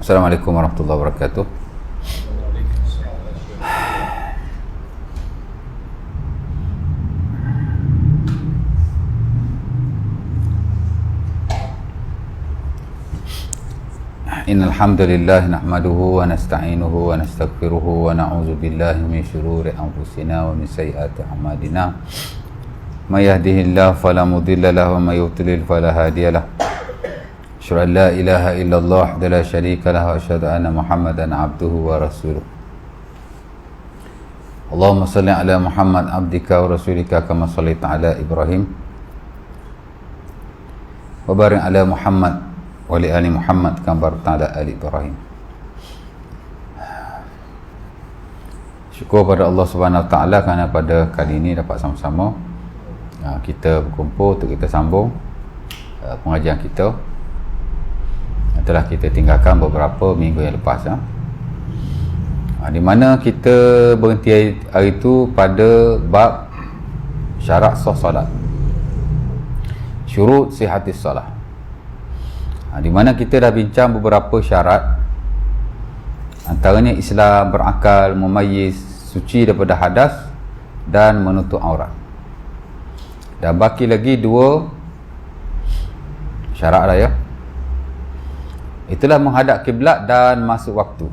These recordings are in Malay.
Assalamualaikum warahmatullahi wabarakatuh. Innal hamdalillah nahmaduhu wa nasta'inuhu wa nastaghfiruhu wa na'udzu billahi min shururi anfusina wa min sayyiati a'malina. May yahdihillahu fala mudilla lahu wa may yudlil fala hadiya lahu. Asyhadu an la ilaha illallah wahdahu la syarika lahu wa asyhadu anna Muhammadan abduhu wa rasuluh. Allahumma shalli ala Muhammad abdika wa rasulika kama shallaita ala Ibrahim wa barik ala Muhammad wa li ali Muhammad kama barakta ala ali Ibrahim. Syukur pada Allah Subhanahu wa taala kerana pada kali ini dapat sama-sama kita berkumpul untuk kita sambung pengajian kita. Telah kita tinggalkan beberapa minggu yang lepas di mana kita berhenti hari itu pada bab syarat sah solat, syurut sihatis solat, di mana kita dah bincang beberapa syarat, antaranya Islam, berakal, mumayyiz, suci daripada hadas dan menutup aurat. Dan baki lagi dua syarat lah ya. Itulah menghadap kiblat dan masuk waktu.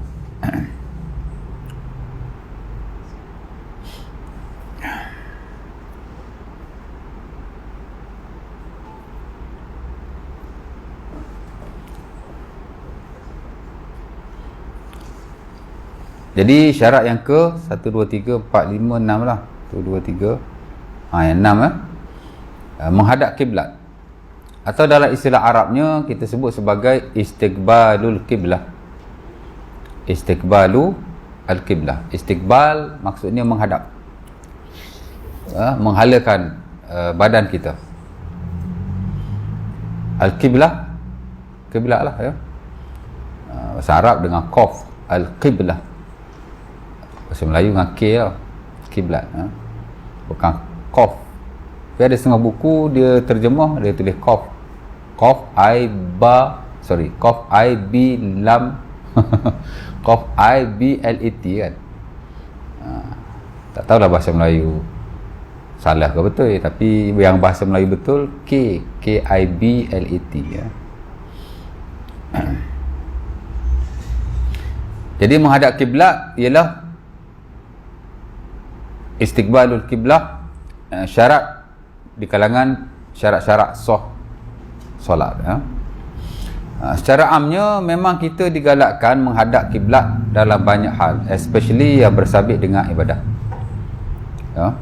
Jadi syarat yang ke 1, 2, 3, 4, 5, 6 lah. 1, 2, 3. Yang 6 menghadap kiblat. Atau dalam istilah Arabnya kita sebut sebagai istiqbalul qiblah. Istiqbalu al-qiblah. Istiqbal maksudnya menghadap, menghalakan badan kita. Al-qiblah, qiblah lah ya. Bahasa Arab dengan qaf, al-qiblah. Bahasa Melayu dengan k lah, kiblat, bukan qaf. Tapi ada setengah buku dia terjemah, dia tulis qaf. Qaf I B lam Qaf I B L E T kan. Tak tahulah bahasa Melayu salah ke betul tapi yang bahasa Melayu betul K I B L E T ya. Jadi menghadap kiblat ialah istiqbalul kiblah, syarat di kalangan syarat-syarat sah solat ya. Secara amnya memang kita digalakkan menghadap kiblat dalam banyak hal, especially yang bersabit dengan ibadah ya.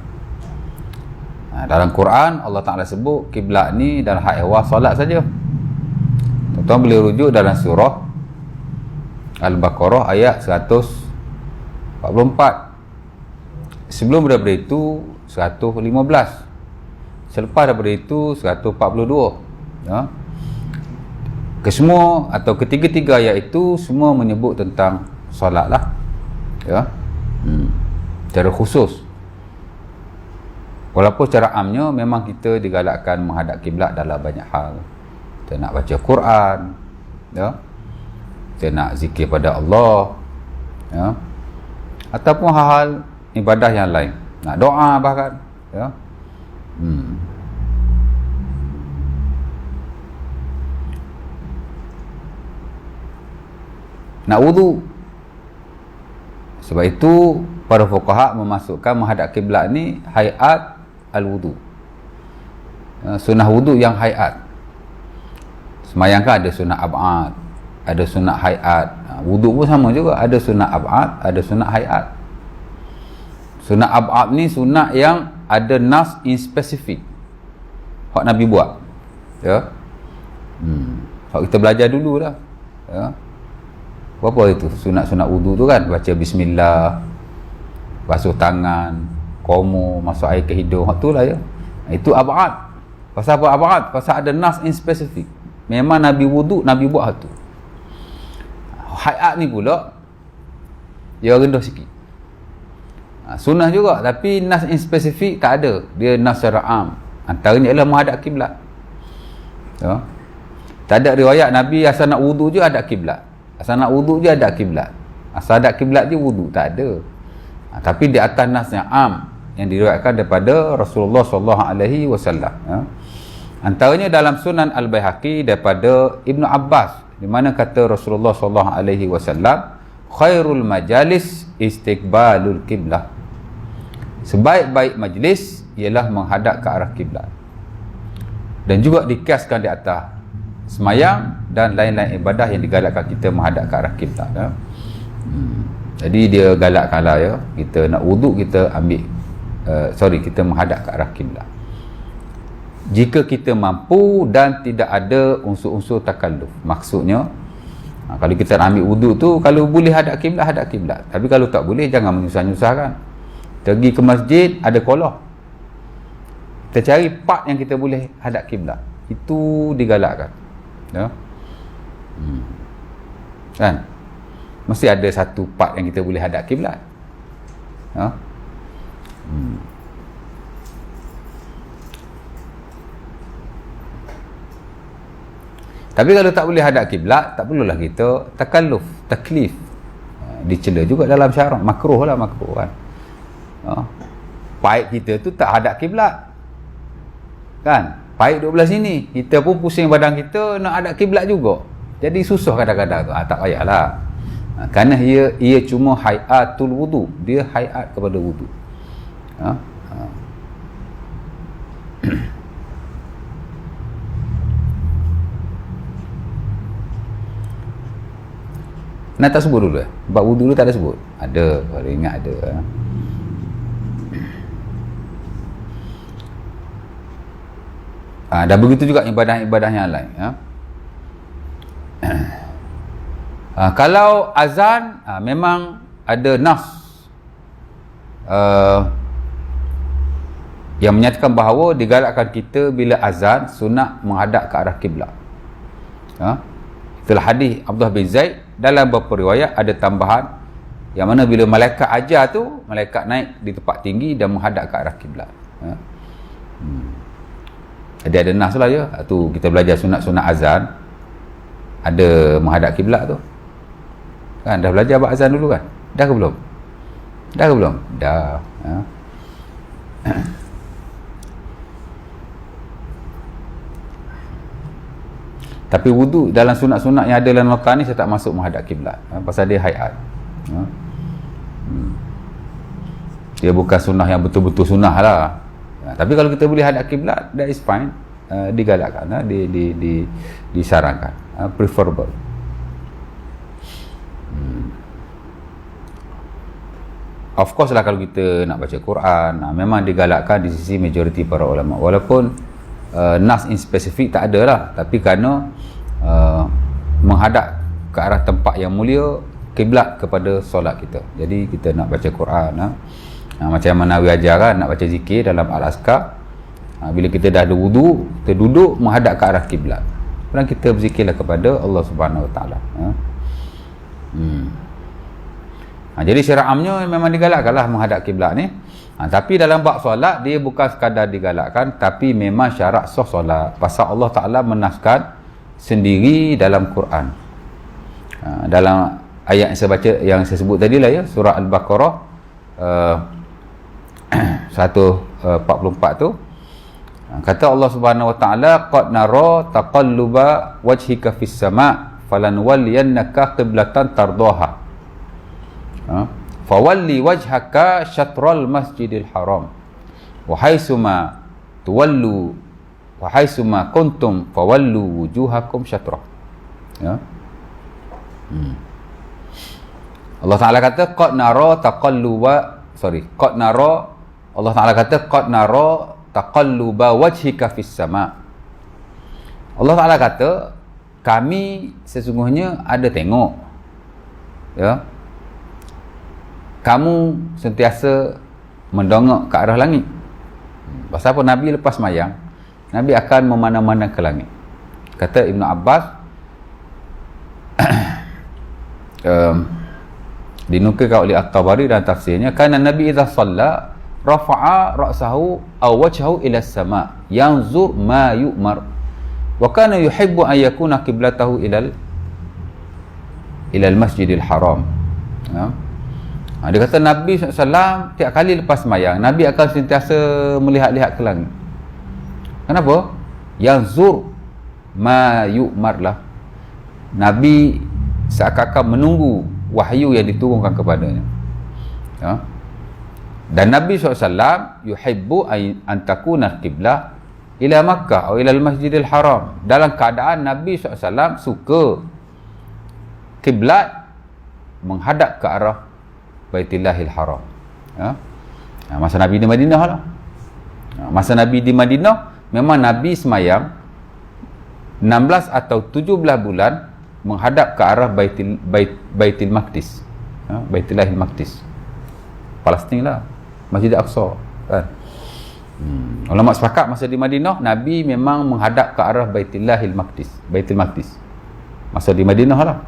Dalam Quran Allah Ta'ala sebut kiblat ni dalam hak ehwal solat saja. Tuan-tuan boleh rujuk dalam surah Al-Baqarah ayat 144. Sebelum daripada itu 115. Selepas daripada itu 142 ya. Kesemua atau ketiga-tiga ayat itu semua menyebut tentang solat lah ya. Secara khusus, walaupun secara amnya memang kita digalakkan menghadap kiblat dalam banyak hal. Kita nak baca Quran ya, kita nak zikir pada Allah ya, ataupun hal-hal ibadah yang lain, nak doa bahkan ya. Nak wudu. Sebab itu para fuqaha memasukkan menghadap kiblat ni hayat al-wudu, sunnah wudu yang hayat. Semayang kan ada sunnah ab'ad, ada sunnah hayat. Wudu pun sama juga, ada sunnah ab'ad, ada sunnah hayat. Sunnah ab'ad ni sunnah yang ada nas in spesifik hak Nabi buat ya. Hak kita belajar dulu dah ya. Apa itu sunat-sunat wudu tu kan, baca bismillah, basuh tangan, komo, masuk air ke hidung, hak tu lah ya. Itu ab'ad. Pasal apa ab'ad? Pasal ada nas in spesifik. Memang Nabi wudu, Nabi buat hak tu. Hayat ni pula dia rendah sikit. Sunnah juga tapi nas in spesifik tak ada. Dia nas secara am. Antaranya ialah menghadap kiblat ya. Tak ada riwayat Nabi asal nak wudu je hadap kiblat. Asal nak wudu je hadap kiblat. Asal hadap kiblat je wudu tak ada. Tapi di atas nas yang am yang diriwayatkan daripada Rasulullah sallallahu alaihi wasallam. Antaranya dalam Sunan Al-Baihaqi daripada Ibnu Abbas, di mana kata Rasulullah sallallahu alaihi wasallam, khairul majalis istiqbalul kiblah. Sebaik-baik majlis ialah menghadap ke arah kiblat. Dan juga dikiaskan di atas semayang dan lain-lain ibadah yang digalakkan kita menghadap ke arah kiblat. Jadi dia galakkanlah ya, kita nak wuduk kita ambil kita menghadap ke arah kiblat. Jika kita mampu dan tidak ada unsur-unsur takalluf. Maksudnya kalau kita nak ambil wuduk tu, kalau boleh hadap kiblat, hadap kiblat. Tapi kalau tak boleh, jangan menyusah-nyusahkan. Pergi ke masjid ada kolah, kita cari part yang kita boleh hadap kiblat, itu digalakkan ya. Kan mesti ada satu part yang kita boleh hadap kiblat ya. Tapi kalau tak boleh hadap kiblat, tak perlulah kita taklif. Dicela juga dalam syarak, makruh lah, makruh kan. Paip kita tu tak hadap kiblat kan, paip duduk belah sini, kita pun pusing badan kita nak hadap kiblat juga, jadi susah kadang-kadang tu. Tak payahlah, kerana ia cuma hayatul wudu, dia hayat kepada wudu. Nak tak sebut dulu bab wudu dulu tak ada sebut? Ada, kalau ingat ada. Dan begitu juga ibadah-ibadah yang lain ya. Kalau azan memang ada nas yang menyatakan bahawa digalakkan kita bila azan sunat menghadap ke arah kiblat. Itulah hadis Abdullah bin Zaid. Dalam beberapa riwayat ada tambahan yang mana bila malaikat ajar tu, malaikat naik di tempat tinggi dan menghadap ke arah kiblat. Jadi ada nas lah ya. Tu kita belajar sunat-sunat azan, ada menghadap kiblat tu. Kan dah belajar bab azan dulu kan? Dah ke belum? Dah ke belum? Dah. Tapi wudu dalam sunat-sunat yang ada dalam Al-Quran ni saya tak masuk menghadap kiblat, pasal dia hayat. Dia bukan sunnah yang betul-betul sunnah lah. Tapi kalau kita boleh hadap kiblat, that is fine. Digalakkan, disarankan, preferable. Of course lah kalau kita nak baca Quran, memang digalakkan di sisi majoriti para ulama. Walaupun nas in spesifik tak ada lah, tapi kerana menghadap ke arah tempat yang mulia, kiblat kepada solat kita, jadi kita nak baca Quran macam yang Manawi ajar kan, nak baca zikir dalam Al-Azkar, bila kita dah ada wudu, kita duduk menghadap ke arah kiblat, kemudian kita berzikirlah kepada Allah Subhanahu Wa Taala. Jadi secara amnya memang digalakkan lah menghadap kiblat ni. Tapi dalam bab solat dia bukan sekadar digalakkan, tapi memang syarat sah solat, pasal Allah Ta'ala menaskan sendiri dalam Quran. Dalam ayat yang saya baca, yang saya sebut tadi lah ya, surah Al-Baqarah 144 tu, kata Allah Subhanahu Wa Ta'ala, qad nara taqalluba wajhika fis sama' falanwalliyannaka qiblatan tardaha fawalli wajhaka syatral masjidil haram wa haitsuma tuwallu wa haitsuma kuntum fawallu wujuhakum syatrah. Allah Ta'ala kata qad nara Allah Ta'ala kata qad nara taqalluba wajhika fis sama'. Allah Ta'ala kata kami sesungguhnya ada tengok ya, kamu sentiasa mendongak ke arah langit. Pasal apa? Nabi lepas mayang, Nabi akan memandang-mandang ke langit. Kata Ibnu Abbas, dinukilkan oleh At-Tabari dan tafsirnya, kana Nabi idza shalla rafa'a ra'sahu aw wajhahu ila as-sama' yanzur ma yu'mar wa kana yuhibbu an yakuna qiblatahu ila ilal masjidil haram. Dia kata Nabi SAW tiap kali lepas sembahyang, Nabi akan sentiasa melihat-lihat ke langit. Kenapa? Yanzur ma yu'mar lah. Nabi seakan-akan menunggu wahyu yang diturunkan kepadanya. Dan Nabi SAW yuhibbu an takuna qiblah ila Makkah atau ila al-Masjidil Haram. Dalam keadaan Nabi SAW suka kiblat menghadap ke arah Baitillahil Haram. Masa Nabi di Madinah lah. Masa Nabi di Madinah memang Nabi semayang 16 atau 17 bulan menghadap ke arah Baitul Maqdis. Baitillahil Maqdis. Palestin lah, Masjid Al-Aqsa kan. Ulama sepakat masa di Madinah Nabi memang menghadap ke arah Baitillahil Maqdis, Baitul Maqdis. Masa di Madinah lah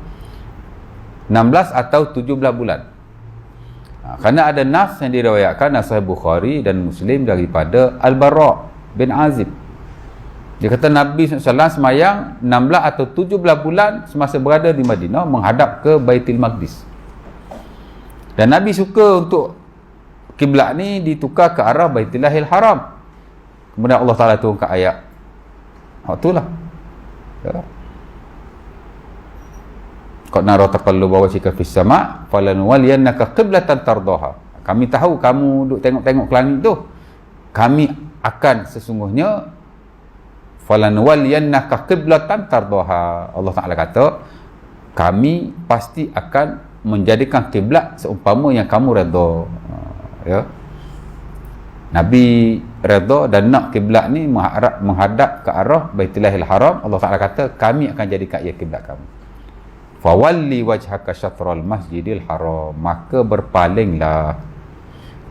16 atau 17 bulan. Kerana ada nas yang diriwayatkan Sahih Bukhari dan Muslim daripada Al-Bara bin Azib. Dia kata Nabi SAW semayang 16 atau 17 bulan semasa berada di Madinah menghadap ke Baitul Maqdis. Dan Nabi suka untuk kiblat ni ditukar ke arah Baitillahil Haram. Kemudian Allah Ta'ala turunkan ayat. Itulah. Qad nara taqalluba wajhika fis sama' falanuwalliyannaka qiblatan tardaha. Kami tahu kamu duk tengok-tengok ke langit tu. Kami akan sesungguhnya falanuwalliyannaka qiblatan tardaha. Allah Ta'ala kata kami pasti akan menjadikan kiblat seumpama yang kamu redha. Nabi redha dan nak kiblat ni menghadap ke arah Baitillahil Haram. Allah Ta'ala kata kami akan jadikan ia kiblat kamu. Fawalli wajhaka syatral masjidil haram, maka berpalinglah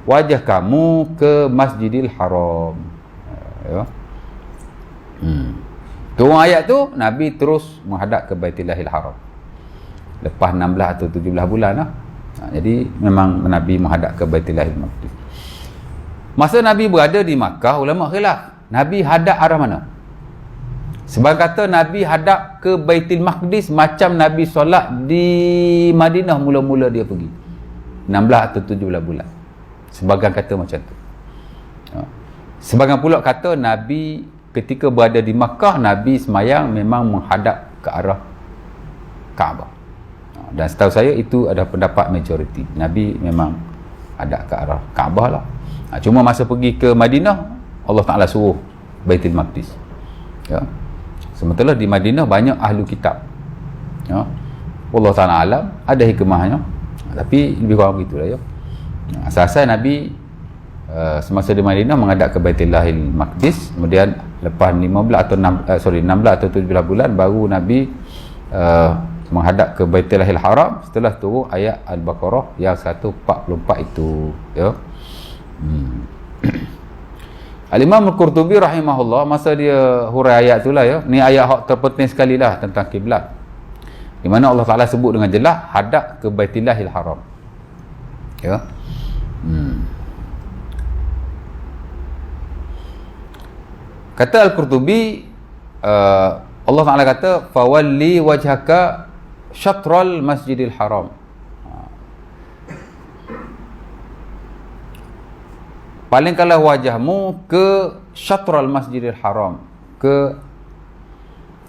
wajah kamu ke Masjidil Haram. Turun ayat tu Nabi terus menghadap ke Baitillahil Haram lepas 16 atau 17 bulan lah. Jadi memang Nabi menghadap ke Baitillahil Maqdis. Masa Nabi berada di Makkah, ulama khilaf Nabi hadap arah mana. Sebagian kata Nabi hadap ke Baitul Maqdis macam Nabi solat di Madinah mula-mula dia pergi 16 atau 17 bulan. Sebagian kata macam tu. Sebagian pula kata Nabi ketika berada di Makkah, Nabi semayang memang menghadap ke arah Kaabah. Dan setahu saya itu adalah pendapat majoriti. Nabi memang hadap ke arah Kaabah lah. Cuma masa pergi ke Madinah, Allah Ta'ala suruh Baitul Maqdis. Sementara di Madinah banyak ahlu kitab. Allah Ta'ala alam, ada hikmahnya. Tapi lebih kurang begitulah. Asal-asal Nabi semasa di Madinah menghadap ke Baitillahil Maqdis. Kemudian lepas 16 atau 17 bulan baru Nabi menghadap ke Baitillahil Haram setelah turun ayat Al-Baqarah yang 144 itu. Al-Imam Al-Qurtubi rahimahullah masa dia hurai ayat itulah ni ayat hak terpenting sekali lah tentang kiblat, di mana Allah Ta'ala sebut dengan jelas hadap ke Baitillahil Haram. Kata Al-Qurtubi, Allah Ta'ala kata fawalli wajhaka syatral masjidil haram. Palingkanlah wajahmu ke syatral masjidil haram, ke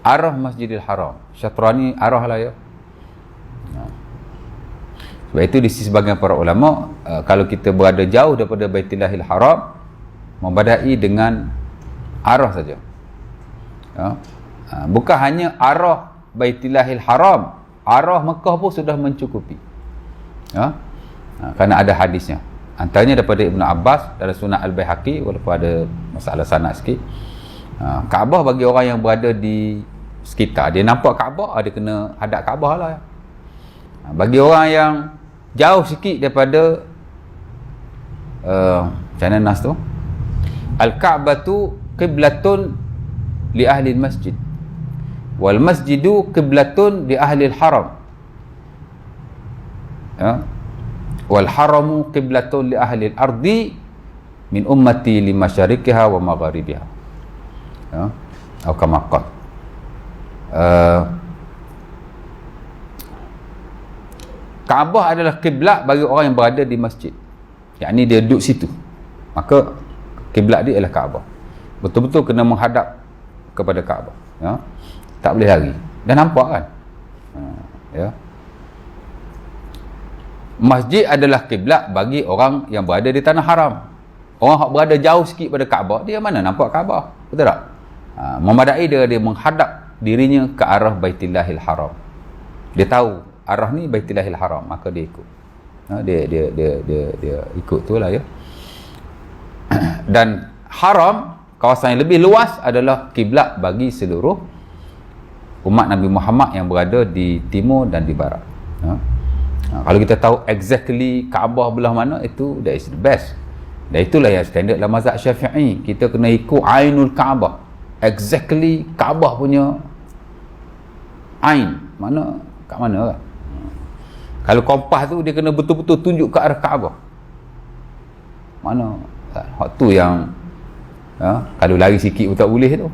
arah Masjidil Haram. Syatra ni arah lah sebab itu di sisi sebagian para ulama, kalau kita berada jauh daripada Baitillahil Haram, membadai dengan arah saja. Bukan hanya arah Baitillahil Haram, arah Mekah pun sudah mencukupi. Kerana ada hadisnya. Antaranya daripada Ibn Abbas dalam Sunan Al-Baihaqi, walaupun ada masalah sanad sikit. Kaabah bagi orang yang berada di sekitar, dia nampak Kaabah, dia kena hadap Kaabah lah. Bagi orang yang jauh sikit daripada macam mana nas tu, Al-Ka'batu qiblatun li ahli masjid wal masjidu qiblatun li ahli al-haram, wal haramu qiblatun li ahli al-ardi min ummati li masyarikiha wa magharibiha. Atau kama qala Kaabah adalah kiblat bagi orang yang berada di masjid. Yakni dia duduk situ. Maka kiblat dia ialah Kaabah. Betul-betul kena menghadap kepada Kaabah. Ya. Tak boleh lari. Dan nampak kan? Ya. Masjid adalah kiblat bagi orang yang berada di tanah haram. Orang yang berada jauh sikit pada Kaabah, dia mana nampak Kaabah? Betul tak? Memadai dia menghadap dirinya ke arah Baitillahil Haram. Dia tahu arah ni Baitillahil Haram, maka dia ikut. Dia ikut tu lah ya. Dan haram, kawasan yang lebih luas adalah kiblat bagi seluruh umat Nabi Muhammad yang berada di timur dan di barat. Kalau kita tahu exactly Kaabah belah mana, itu that is the best. Dan itulah yang standard dalam mazhab Syafi'i. Kita kena ikut Ainul Kaabah. Exactly Kaabah punya Ain. Mana? Kat mana kan? Kalau kompas tu dia kena betul-betul tunjuk ke arah Kaabah. Mana? Hak tu yang kalau lari sikit pun tak boleh tu.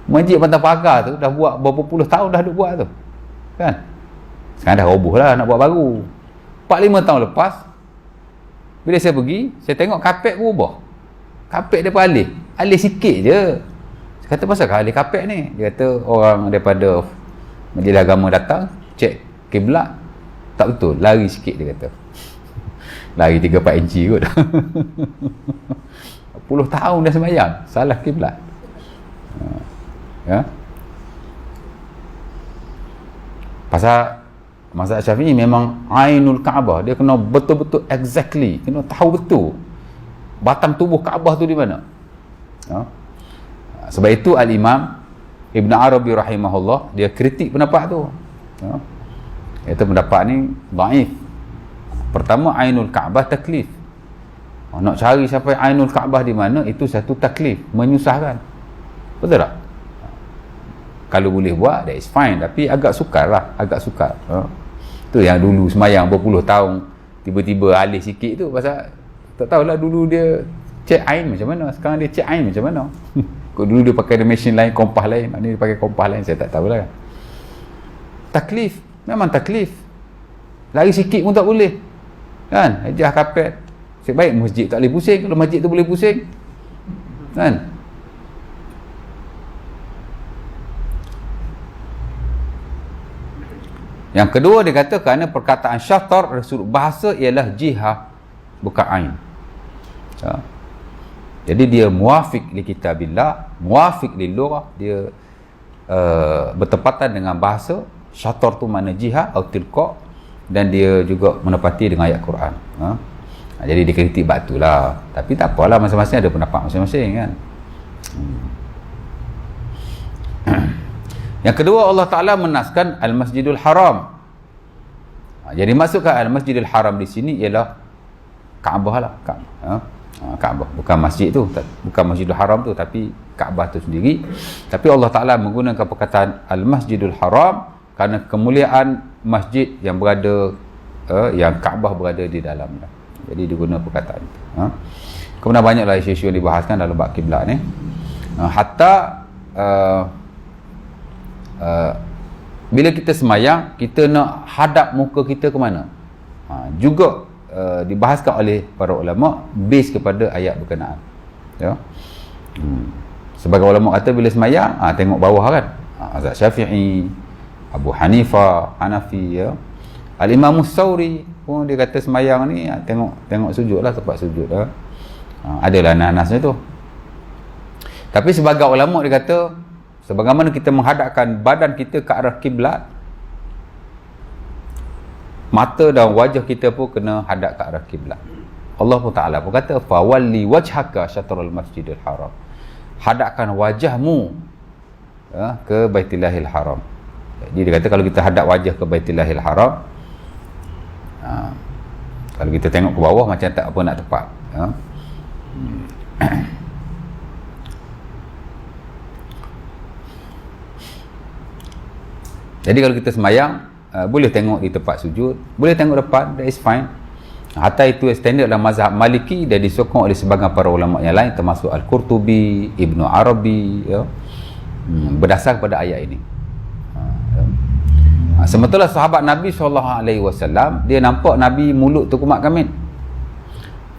Masjid Pantai Pagar tu dah buat berapa puluh tahun dah duk buat tu. Kan? Sekarang dah roboh lah nak buat baru. 4-5 tahun lepas, bila saya pergi, saya tengok kapet berubah. Kapet dia pun alih sikit je. Saya kata, pasal alih kapet ni? Dia kata orang daripada Majlis Agama datang, cek kiblat, tak betul, lari sikit dia kata. Lari 3-4 inci kot. 10 tahun dah sembahyang, salah kiblat. Ya. Pasal mazhab Syafi'i memang Ainul Kaabah, dia kena betul-betul exactly, kena tahu betul batang tubuh Kaabah tu di mana. Sebab itu Al-Imam Ibn Arabi rahimahullah, dia kritik pendapat tu. Itu pendapat ni dhaif. Pertama, Ainul Kaabah taklif. Nak cari sampai Ainul Kaabah di mana, itu satu taklif, menyusahkan. Betul tak? Kalau boleh buat, that is fine. Tapi agak sukar lah, agak sukar. Tu yang dulu semayang berpuluh tahun, tiba-tiba alih sikit tu, pasal tak tahulah dulu dia cek ain macam mana, sekarang dia cek ain macam mana. Kau dulu dia pakai mesin lain, kompas lain, ni dia pakai kompas lain, saya tak tahulah. Taklif, memang taklif. Lari sikit pun tak boleh. Kan? Hajah kapet. Sebaik masjid tak boleh pusing, kalau masjid tu boleh pusing. Kan? Yang kedua dia kata kerana perkataan syatar sudut bahasa ialah jihah, bukan ain. Jadi dia muafiq li kitabillah, muafiq li lughah, dia bertepatan dengan bahasa. Syatar tu mana jihah atau tilqa, dan dia juga menepati dengan ayat Quran. Jadi dia kritik bab tu lah. Tapi tak apalah, masing-masing ada pendapat masing-masing kan. Yang kedua, Allah Ta'ala menaskan Al-Masjidul Haram. Jadi maksudkan Al-Masjidul Haram di sini ialah Kaabah lah. Kaabah, bukan masjid tu, bukan Masjidul Haram tu, tapi Kaabah tu sendiri. Tapi Allah Ta'ala menggunakan perkataan Al-Masjidul Haram kerana kemuliaan masjid yang berada, yang Kaabah berada di dalamnya. Jadi diguna perkataan itu. Kemudian banyaklah isu-isu yang dibahaskan dalam bab kiblat ni. Hatta bila kita semayang, kita nak hadap muka kita ke mana? Juga dibahaskan oleh para ulama base kepada ayat berkenaan. Ya. Sebagai ulama kata bila semayang, tengok bawah kan. Mazhab Syafi'i, Abu Hanifah, Hanafi, ya. Al-Imam Ats-Tsauri pun dia kata semayang ni tengok sujud lah, tempat sujud lah. Adalah nas-nasnya tu. Tapi sebagai ulama dia kata, sebagaimana kita menghadapkan badan kita ke arah kiblat, mata dan wajah kita pun kena hadap ke arah kiblat. Allah Ta'ala pun kata, fawalli wajhaka syatrul masjidil haram. Hadapkan wajahmu ke Baitillahil Haram. Jadi dia kata kalau kita hadap wajah ke Baitillahil Haram, kalau kita tengok ke bawah macam tak apa nak tepat. Jadi kalau kita semayang, boleh tengok di tempat sujud, boleh tengok depan, that is fine. Hatta itu standard dalam mazhab Maliki dan disokong oleh sebagian para ulama yang lain termasuk Al-Qurtubi, Ibnu Arabi, ya, berdasar pada ayat ini. Sementara sahabat Nabi SAW, dia nampak Nabi mulut terkumat kamit.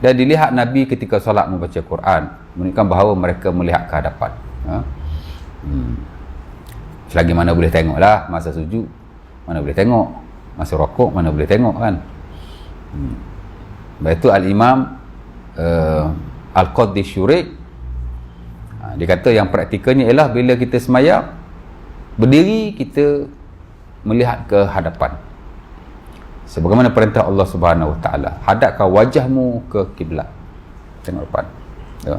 Dan dilihat Nabi ketika solat membaca Quran, menunjukkan bahawa mereka melihat ke hadapan. Selagi mana boleh tengok lah, masa sujud mana boleh tengok, masa rokok mana boleh tengok kan. Lepas itu Al-Imam Al-Qadhi Syurik, dia kata yang praktikalnya ialah bila kita semayang berdiri, kita melihat ke hadapan sebagaimana perintah Allah Subhanahu Wa Taala, hadapkan wajahmu ke kiblat, tengok depan ya.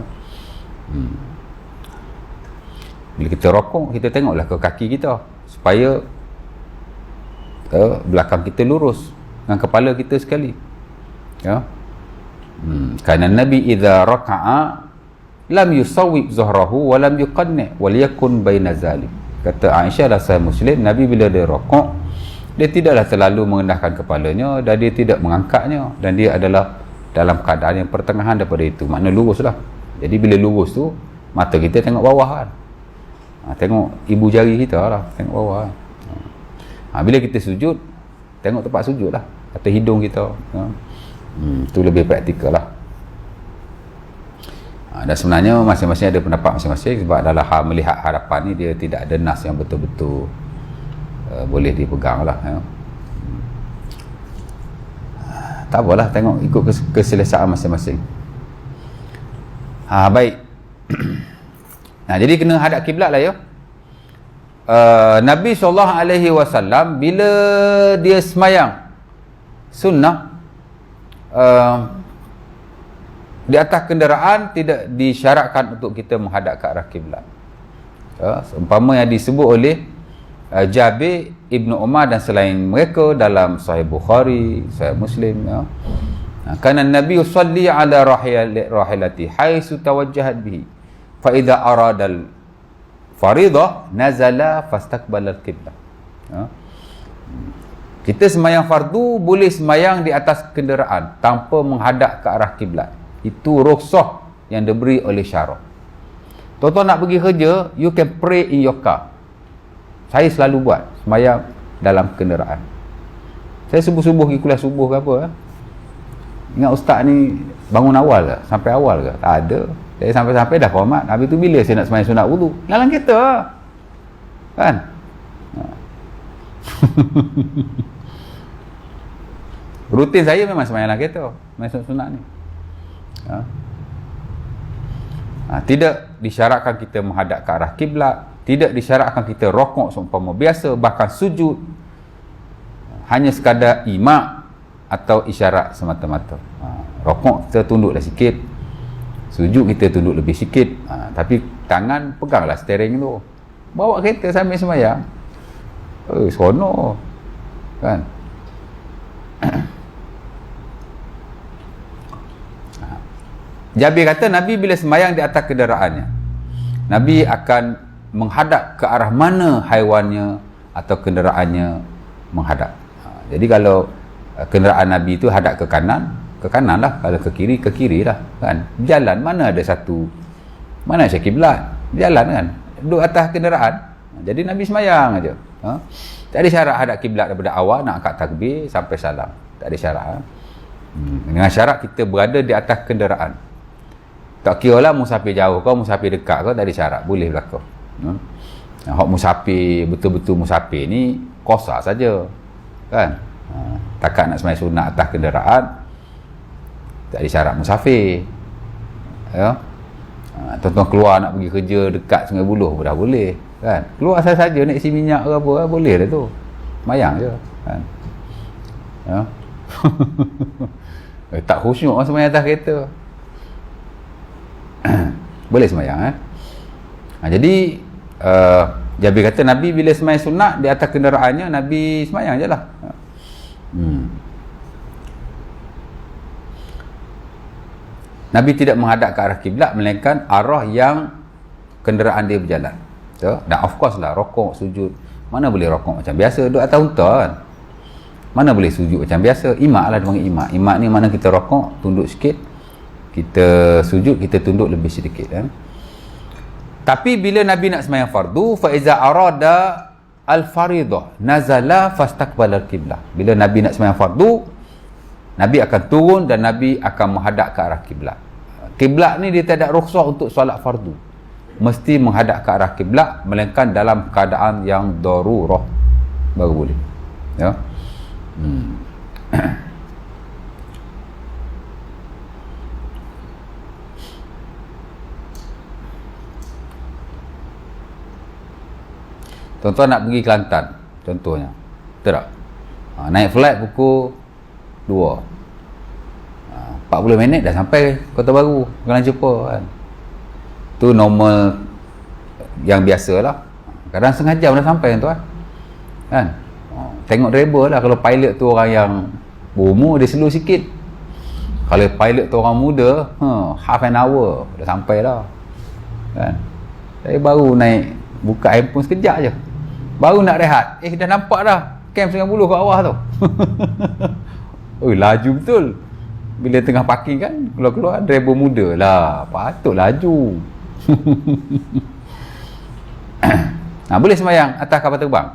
Bila kita rokok, kita tengoklah ke kaki kita supaya belakang kita lurus dengan kepala kita sekali ya. Kerana Nabi idza raka'a lam yusawwib zuhrahu wa lam yuqanni wa liyakun baina zalik. Kata Aisyah dalam Sahih Muslim, Nabi bila dia rokok, dia tidaklah terlalu mengendahkan kepalanya dan dia tidak mengangkatnya, dan dia adalah dalam keadaan yang pertengahan daripada itu, makna lurus lah. Jadi bila lurus tu, mata kita tengok bawah kan, tengok ibu jari kita lah, tengok bawah kan. Bila kita sujud, tengok tempat sujud lah, atau hidung kita itu lebih praktikal lah. Dan sebenarnya masing-masing ada pendapat masing-masing, sebab dalam hal melihat hadapan ni dia tidak ada nas yang betul-betul boleh dipegang lah ya. Tak apalah, tengok ikut keselesaan masing-masing. Baik. Nah, jadi kena hadap kiblat lah ya. Nabi SAW bila dia semayang sunnah di atas kenderaan, tidak disyaratkan untuk kita menghadap ke arah kiblat. Seumpama yang disebut oleh Jabir Ibnu Umar dan selain mereka dalam Sahih Bukhari, Sahih Muslim ya. Kana Nabi yusalli ala rahilati haitsu tawajjahat bihi fa idza arada al fariḍah nazala fastaqbala al qiblah ya. Kita semayang fardu boleh semayang di atas kenderaan tanpa menghadap ke arah kiblat. Itu rukhsah yang diberi oleh syarak. Tuan-tuan nak pergi kerja, you can pray in your car. Saya selalu buat semayang dalam kenderaan. Saya subuh-subuh pergi kuliah subuh ke apa ingat ustaz ni bangun awal ke? Sampai awal ke? Tak ada. Saya sampai-sampai dah komat. Habis tu bila saya nak semayang sunat wudu? Dalam kereta kan. Rutin saya memang semayang dalam kereta, semayang sunat ni ya. Tidak disyaratkan kita menghadap ke arah kiblat, tidak disyaratkan kita rokok seumpama biasa, bahkan sujud hanya sekadar imak atau isyarat semata-mata. Rokok kita tunduklah sikit, sujud kita tunduk lebih sikit, tapi tangan peganglah steering tu, bawa kereta sambil semayang. Seronok kan. Jabir kata Nabi bila semayang di atas kenderaannya, Nabi akan menghadap ke arah mana haiwannya atau kenderaannya menghadap. Jadi kalau kenderaan Nabi itu hadap ke kanan lah. Kalau ke kiri lah kan. Jalan mana ada satu, mana ada kiblat, jalan kan, duduk atas kenderaan. Jadi Nabi semayang aja. Tak ada syarat hadap kiblat daripada awal nak angkat takbir sampai salam. Tak ada syarat. Dengan syarat kita berada di atas kenderaan. Tak kira lah musafir jauh kau, musafir dekat kau, tak ada syarat, boleh berlaku. Hak musafir, betul-betul musafir ni qasar saja kan. Takat nak sembahyang sunat atas kenderaan, tak ada syarat musafir ya. Tuan-tuan keluar nak pergi kerja dekat Sungai Buloh dah boleh kan. Keluar saja nak isi minyak ke apa, boleh dah tu, mayang je kan ya. Tak khusyuk lah semayang atas kereta. Boleh semayang jadi Jabir kata Nabi bila semayang sunat di atas kenderaannya, Nabi semayang je lah. Nabi tidak menghadap ke arah kiblat melainkan arah yang kenderaan dia berjalan. Dan of course lah, rokok, sujud, mana boleh rokok macam biasa duduk atas unta kan, mana boleh sujud macam biasa. Imak lah dia panggil imak. Imak ni mana kita rokok tunduk sikit, kita sujud kita tunduk lebih sedikit kan. Tapi bila Nabi nak semayang fardu, fa iza arada al-faridah nazala fastaqbala al-qiblah. Bila Nabi nak sembahyang fardu, Nabi akan turun dan Nabi akan menghadap ke arah kiblat. Kiblat ni dia tak ada rukhsah untuk solat fardu. Mesti menghadap ke arah kiblat, melainkan dalam keadaan yang darurah baru boleh. Ya. Tuan-tuan nak pergi Kelantan contohnya, betul tak? Naik flight pukul 2, 40 minit dah sampai Kota Baru, Kuala Lumpur kan. Tu normal yang biasa lah. Kadang setengah jam dah sampai tuan kan. Tengok driver lah. Kalau pilot tu orang yang berumur, dia slow sikit. Kalau pilot tu orang muda, half an hour dah sampai dah kan. Saya baru naik, buka handphone sekejap je, baru nak rehat, dah nampak dah camp 90 kat bawah tu. Laju betul. Bila tengah parking kan, keluar-keluar driver muda lah, patut laju. Boleh sembahyang atas kapal terbang.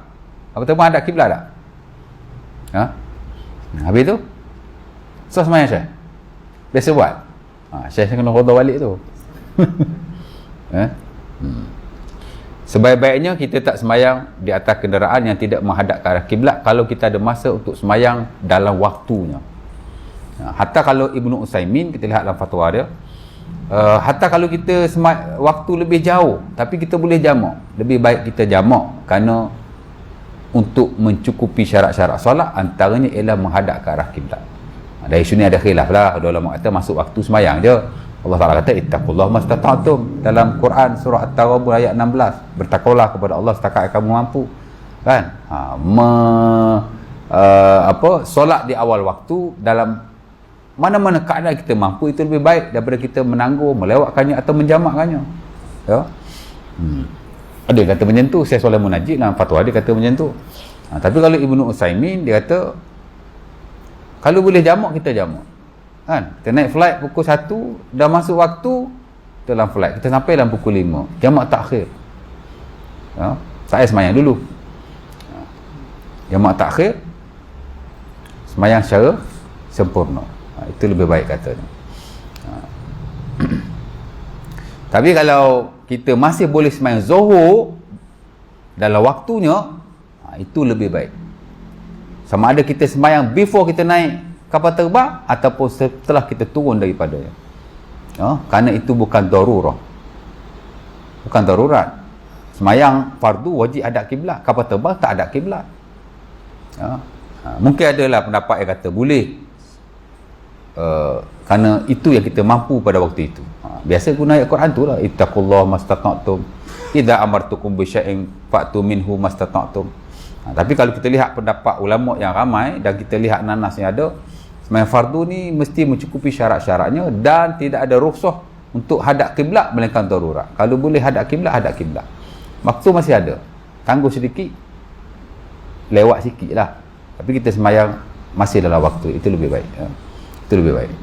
Kapal terbang ada kiblat tak? Habis tu so sembahyang Syekh biasa buat. Syekh kena roda balik tu. Sebaik-baiknya kita tak sembahyang di atas kenderaan yang tidak menghadap ke arah kiblat kalau kita ada masa untuk sembahyang dalam waktunya. Hatta kalau Ibnu Utsaimin, kita lihat dalam fatwa dia, hatta kalau kita waktu lebih jauh tapi kita boleh jamak, lebih baik kita jamak, kerana untuk mencukupi syarat-syarat solat, antaranya ialah menghadap ke arah kiblat. Dari sini ada khilaf lah, ada ulama kata masuk waktu sembahyang je. Allah Ta'ala kata ittaqullah mastata'tum dalam Quran surah At-Taghabun ayat 16, bertakwalah kepada Allah setakat kamu mampu kan. Solat di awal waktu dalam mana-mana keadaan kita mampu, itu lebih baik daripada kita menangguh, melewatkannya atau menjamakkannya. Ya. Ada yang kata macam tu, Syekh Sulaiman Najib dalam fatwa dia kata macam tu. Tapi kalau Ibnu Utsaimin dia kata kalau boleh jamak, kita jamak kan. Kita naik flight pukul 1, dah masuk waktu kita dalam flight, kita sampai dalam pukul 5, jamak takhir. Saya sembahyang dulu, jamak takhir, sembahyang secara sempurna. Itu lebih baik katanya. Tapi kalau kita masih boleh sembahyang zuhur dalam waktunya, itu lebih baik. Sama ada kita sembahyang before kita naik kapal terbang ataupun setelah kita turun daripadanya. Kerana itu bukan darurah, bukan darurat. Sembahyang fardu wajib hadap kiblat, kapal terbang tak hadap kiblat. Mungkin adalah pendapat yang kata boleh, kerana itu yang kita mampu pada waktu itu. Biasa guna ayat Quran tu lah, ittaqullah mastata'tum idza amartukum bi syai'in fa'tu minhu mastata'tum. Tapi kalau kita lihat pendapat ulama yang ramai dan kita lihat nanas yang ada, sembahyang fardu ni mesti mencukupi syarat-syaratnya dan tidak ada rukhsah untuk hadap kiblat melainkan darurat. Kalau boleh hadap kiblat, hadap kiblat. Waktu masih ada, tangguh sedikit, lewat sikit lah, tapi kita sembahyang masih dalam waktu, itu lebih baik. Itu lebih baik.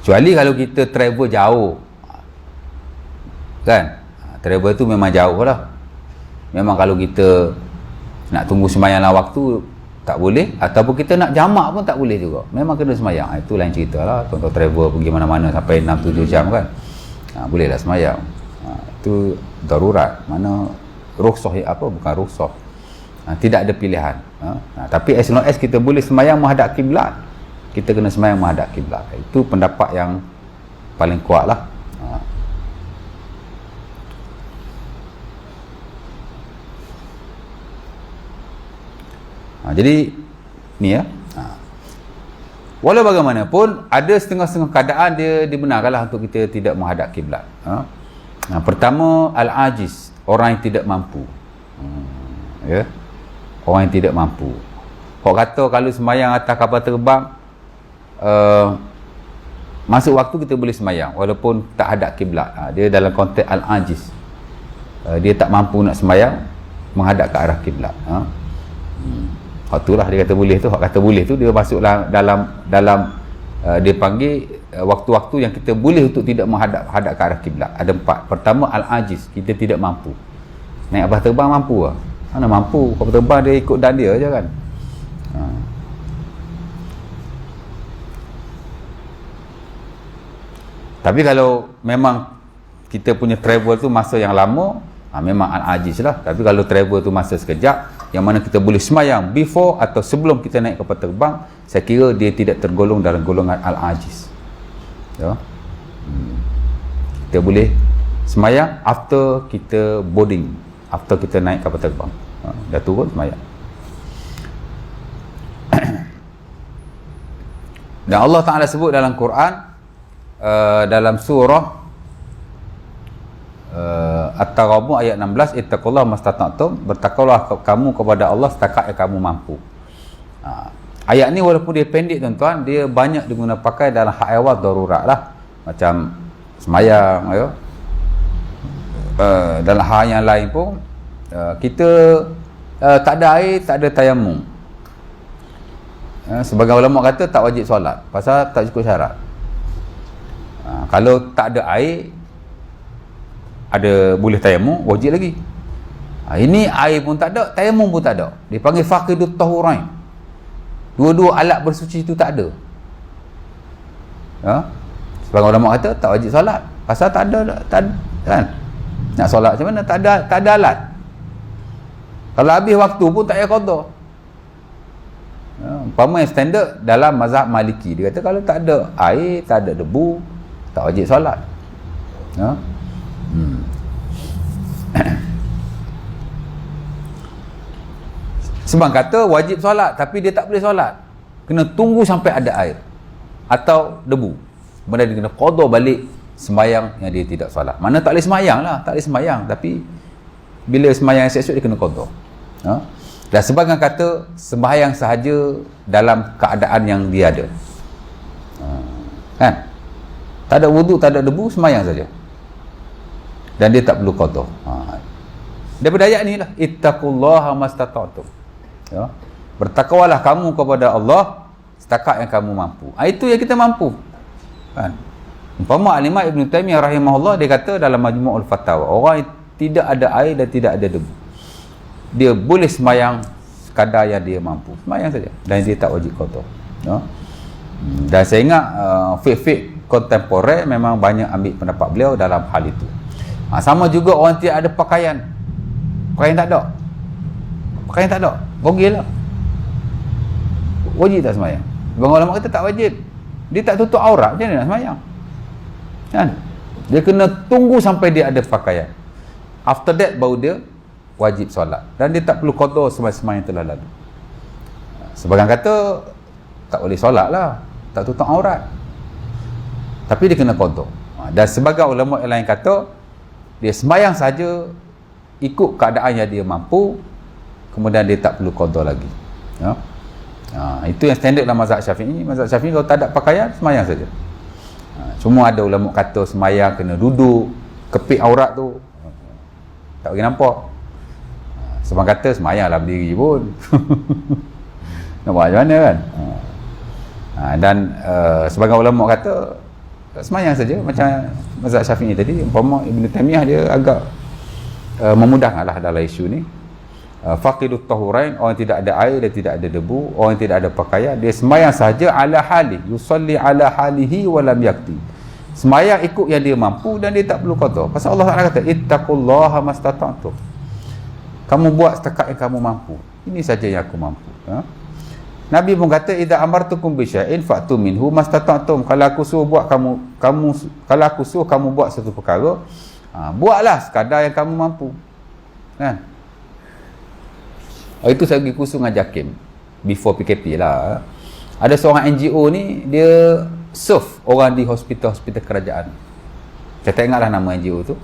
Kecuali kalau kita travel jauh kan, travel tu memang jauh lah, memang kalau kita nak tunggu sembahyang dalam waktu tak boleh, ataupun kita nak jamak pun tak boleh juga, memang kena sembahyang. Itu lain cerita lah. Contoh travel pergi mana-mana sampai 6-7 jam kan, boleh lah sembahyang. Itu darurat, mana rukhsah bukan rukhsah, tidak ada pilihan. Tapi as long as kita boleh sembahyang menghadap kiblat, kita kena sembahyang menghadap kiblat. Itu pendapat yang paling kuat lah. Jadi ni ya, walau bagaimanapun ada setengah-setengah keadaan dia dibenarkanlah untuk kita tidak menghadap kiblat. Pertama, al-ajiz, orang yang tidak mampu. Ya, orang yang tidak mampu. Kau kata kalau sembahyang atas kapal terbang, masuk waktu kita boleh sembahyang walaupun tak hadap kiblat. Dia dalam konteks al-ajiz, dia tak mampu nak sembahyang menghadap ke arah kiblat. Itulah dia kata boleh tu. Hak kata boleh tu dia masuk dalam dia panggil waktu-waktu yang kita boleh untuk tidak menghadap ke arah kiblat. Ada 4. Pertama, al-ajiz, kita tidak mampu. Naik kapal terbang mampu lah. Mana mampu, kapal terbang dia ikut dan dia je kan. Tapi kalau memang kita punya travel tu masa yang lama, memang al-ajiz lah. Tapi kalau travel tu masa sekejap, yang mana kita boleh semayang before atau sebelum kita naik kapal terbang, saya kira dia tidak tergolong dalam golongan al-ajiz. Ya. Kita boleh semayang after kita boarding, after kita naik kapal terbang. Dah turun semayang. Dan Allah Ta'ala sebut dalam Quran, dalam surah At-Taghabun ayat 16, ittaqullaha mastata'tum, bertakwalah kamu kepada Allah setakat yang kamu mampu. Ayat ni walaupun dia pendek tuan-tuan, dia banyak digunakan pakai dalam hal darurat lah, macam semayang ya. Dalam hal yang lain pun kita tak ada air, tak ada tayamum, sebagai ulama kata tak wajib solat pasal tak cukup syarat. Kalau tak ada air, ada boleh tayamum, wajib lagi. Ini air pun tak ada, tayamum pun tak ada, dipanggil faqidut tahurain. Dua-dua alat bersuci itu tak ada. Sebagai ulama kata tak wajib solat pasal tak ada kan. Nak solat macam mana, tak ada alat. Kalau habis waktu pun tak payah qada. Umpama yang standard dalam mazhab Maliki, dia kata kalau tak ada air, tak ada debu, tak wajib solat. Sebab kata wajib solat tapi dia tak boleh solat, kena tunggu sampai ada air atau debu, kemudian dia kena qada balik sembahyang yang dia tidak solat. Mana tak boleh sembahyang lah, tak boleh sembahyang, tapi bila sembahyang esok dia kena qada. Dan sebagian kata sembahyang sahaja dalam keadaan yang dia ada, kan, tak ada wuduk, tak ada debu, sembahyang saja dan dia tak perlu qada. Daripada ayat ni lah, ittaqullaha mastata'tum, ya, bertakwalah kamu kepada Allah setakat yang kamu mampu. Itu yang kita mampu, kan. Umpama Al-Imam Ibn Taymiyah rahimahullah, dia kata dalam Majmu'ul Fatawa, orang yang tidak ada air dan tidak ada debu, dia boleh semayang sekadar yang dia mampu, semayang saja dan dia tak wajib qada. Dan saya ingat fiqh kontemporer memang banyak ambil pendapat beliau dalam hal itu. Sama juga orang tidak ada pakaian tak ada, bogil lah, wajib tak semayang? Bang ulama kata tak wajib. Dia tak tutup aurat, macam mana nak semayang, kan? Dia kena tunggu sampai dia ada pakaian, after that baru dia wajib solat dan dia tak perlu qada sembahyang yang telah lalu. Sebagian kata tak boleh solat lah, tak tutup aurat, tapi dia kena qada. Dan sebagai ulama yang lain kata dia sembahyang saja ikut keadaan yang dia mampu, kemudian dia tak perlu qada lagi. Itu yang standard dalam mazhab Syafi'i. Mazhab Syafi'i kalau tak ada pakaian, sembahyang saja. Cuma ada ulama kata sembahyang kena duduk, kepit aurat tu tak bagi nampak. Sebab kata sembahyang lah berdiri pun nak buat macam mana, kan. Dan sebagai ulama kata sembahyang saja macam mazhab Syafi'i tadi. Umpama Ibn Taymiyah dia agak memudahkanlah dalam isu ni. Faqidut tahurain, orang yang tidak ada air dan tidak ada debu, orang yang tidak ada pakaian, dia sembahyang saja ala halih, yusalli ala halihi wa lam yakti, sembahyang ikut yang dia mampu dan dia tak perlu qada. Pasal Allah Taala kata ittaqullaha mastata'tum, kamu buat setakat yang kamu mampu. Ini saja yang aku mampu. Nabi pun kata idza amartukum bi syai'in fa'tu minhu mastata'tum, kalau aku suruh buat kalau aku suruh kamu buat satu perkara, buatlah sekadar yang kamu mampu, kan. Itu saya pergi kursus dengan JAKIM before PKP lah. Ada seorang NGO ni, dia serve orang di hospital-hospital kerajaan. Saya tak ingatlah nama NGO tu,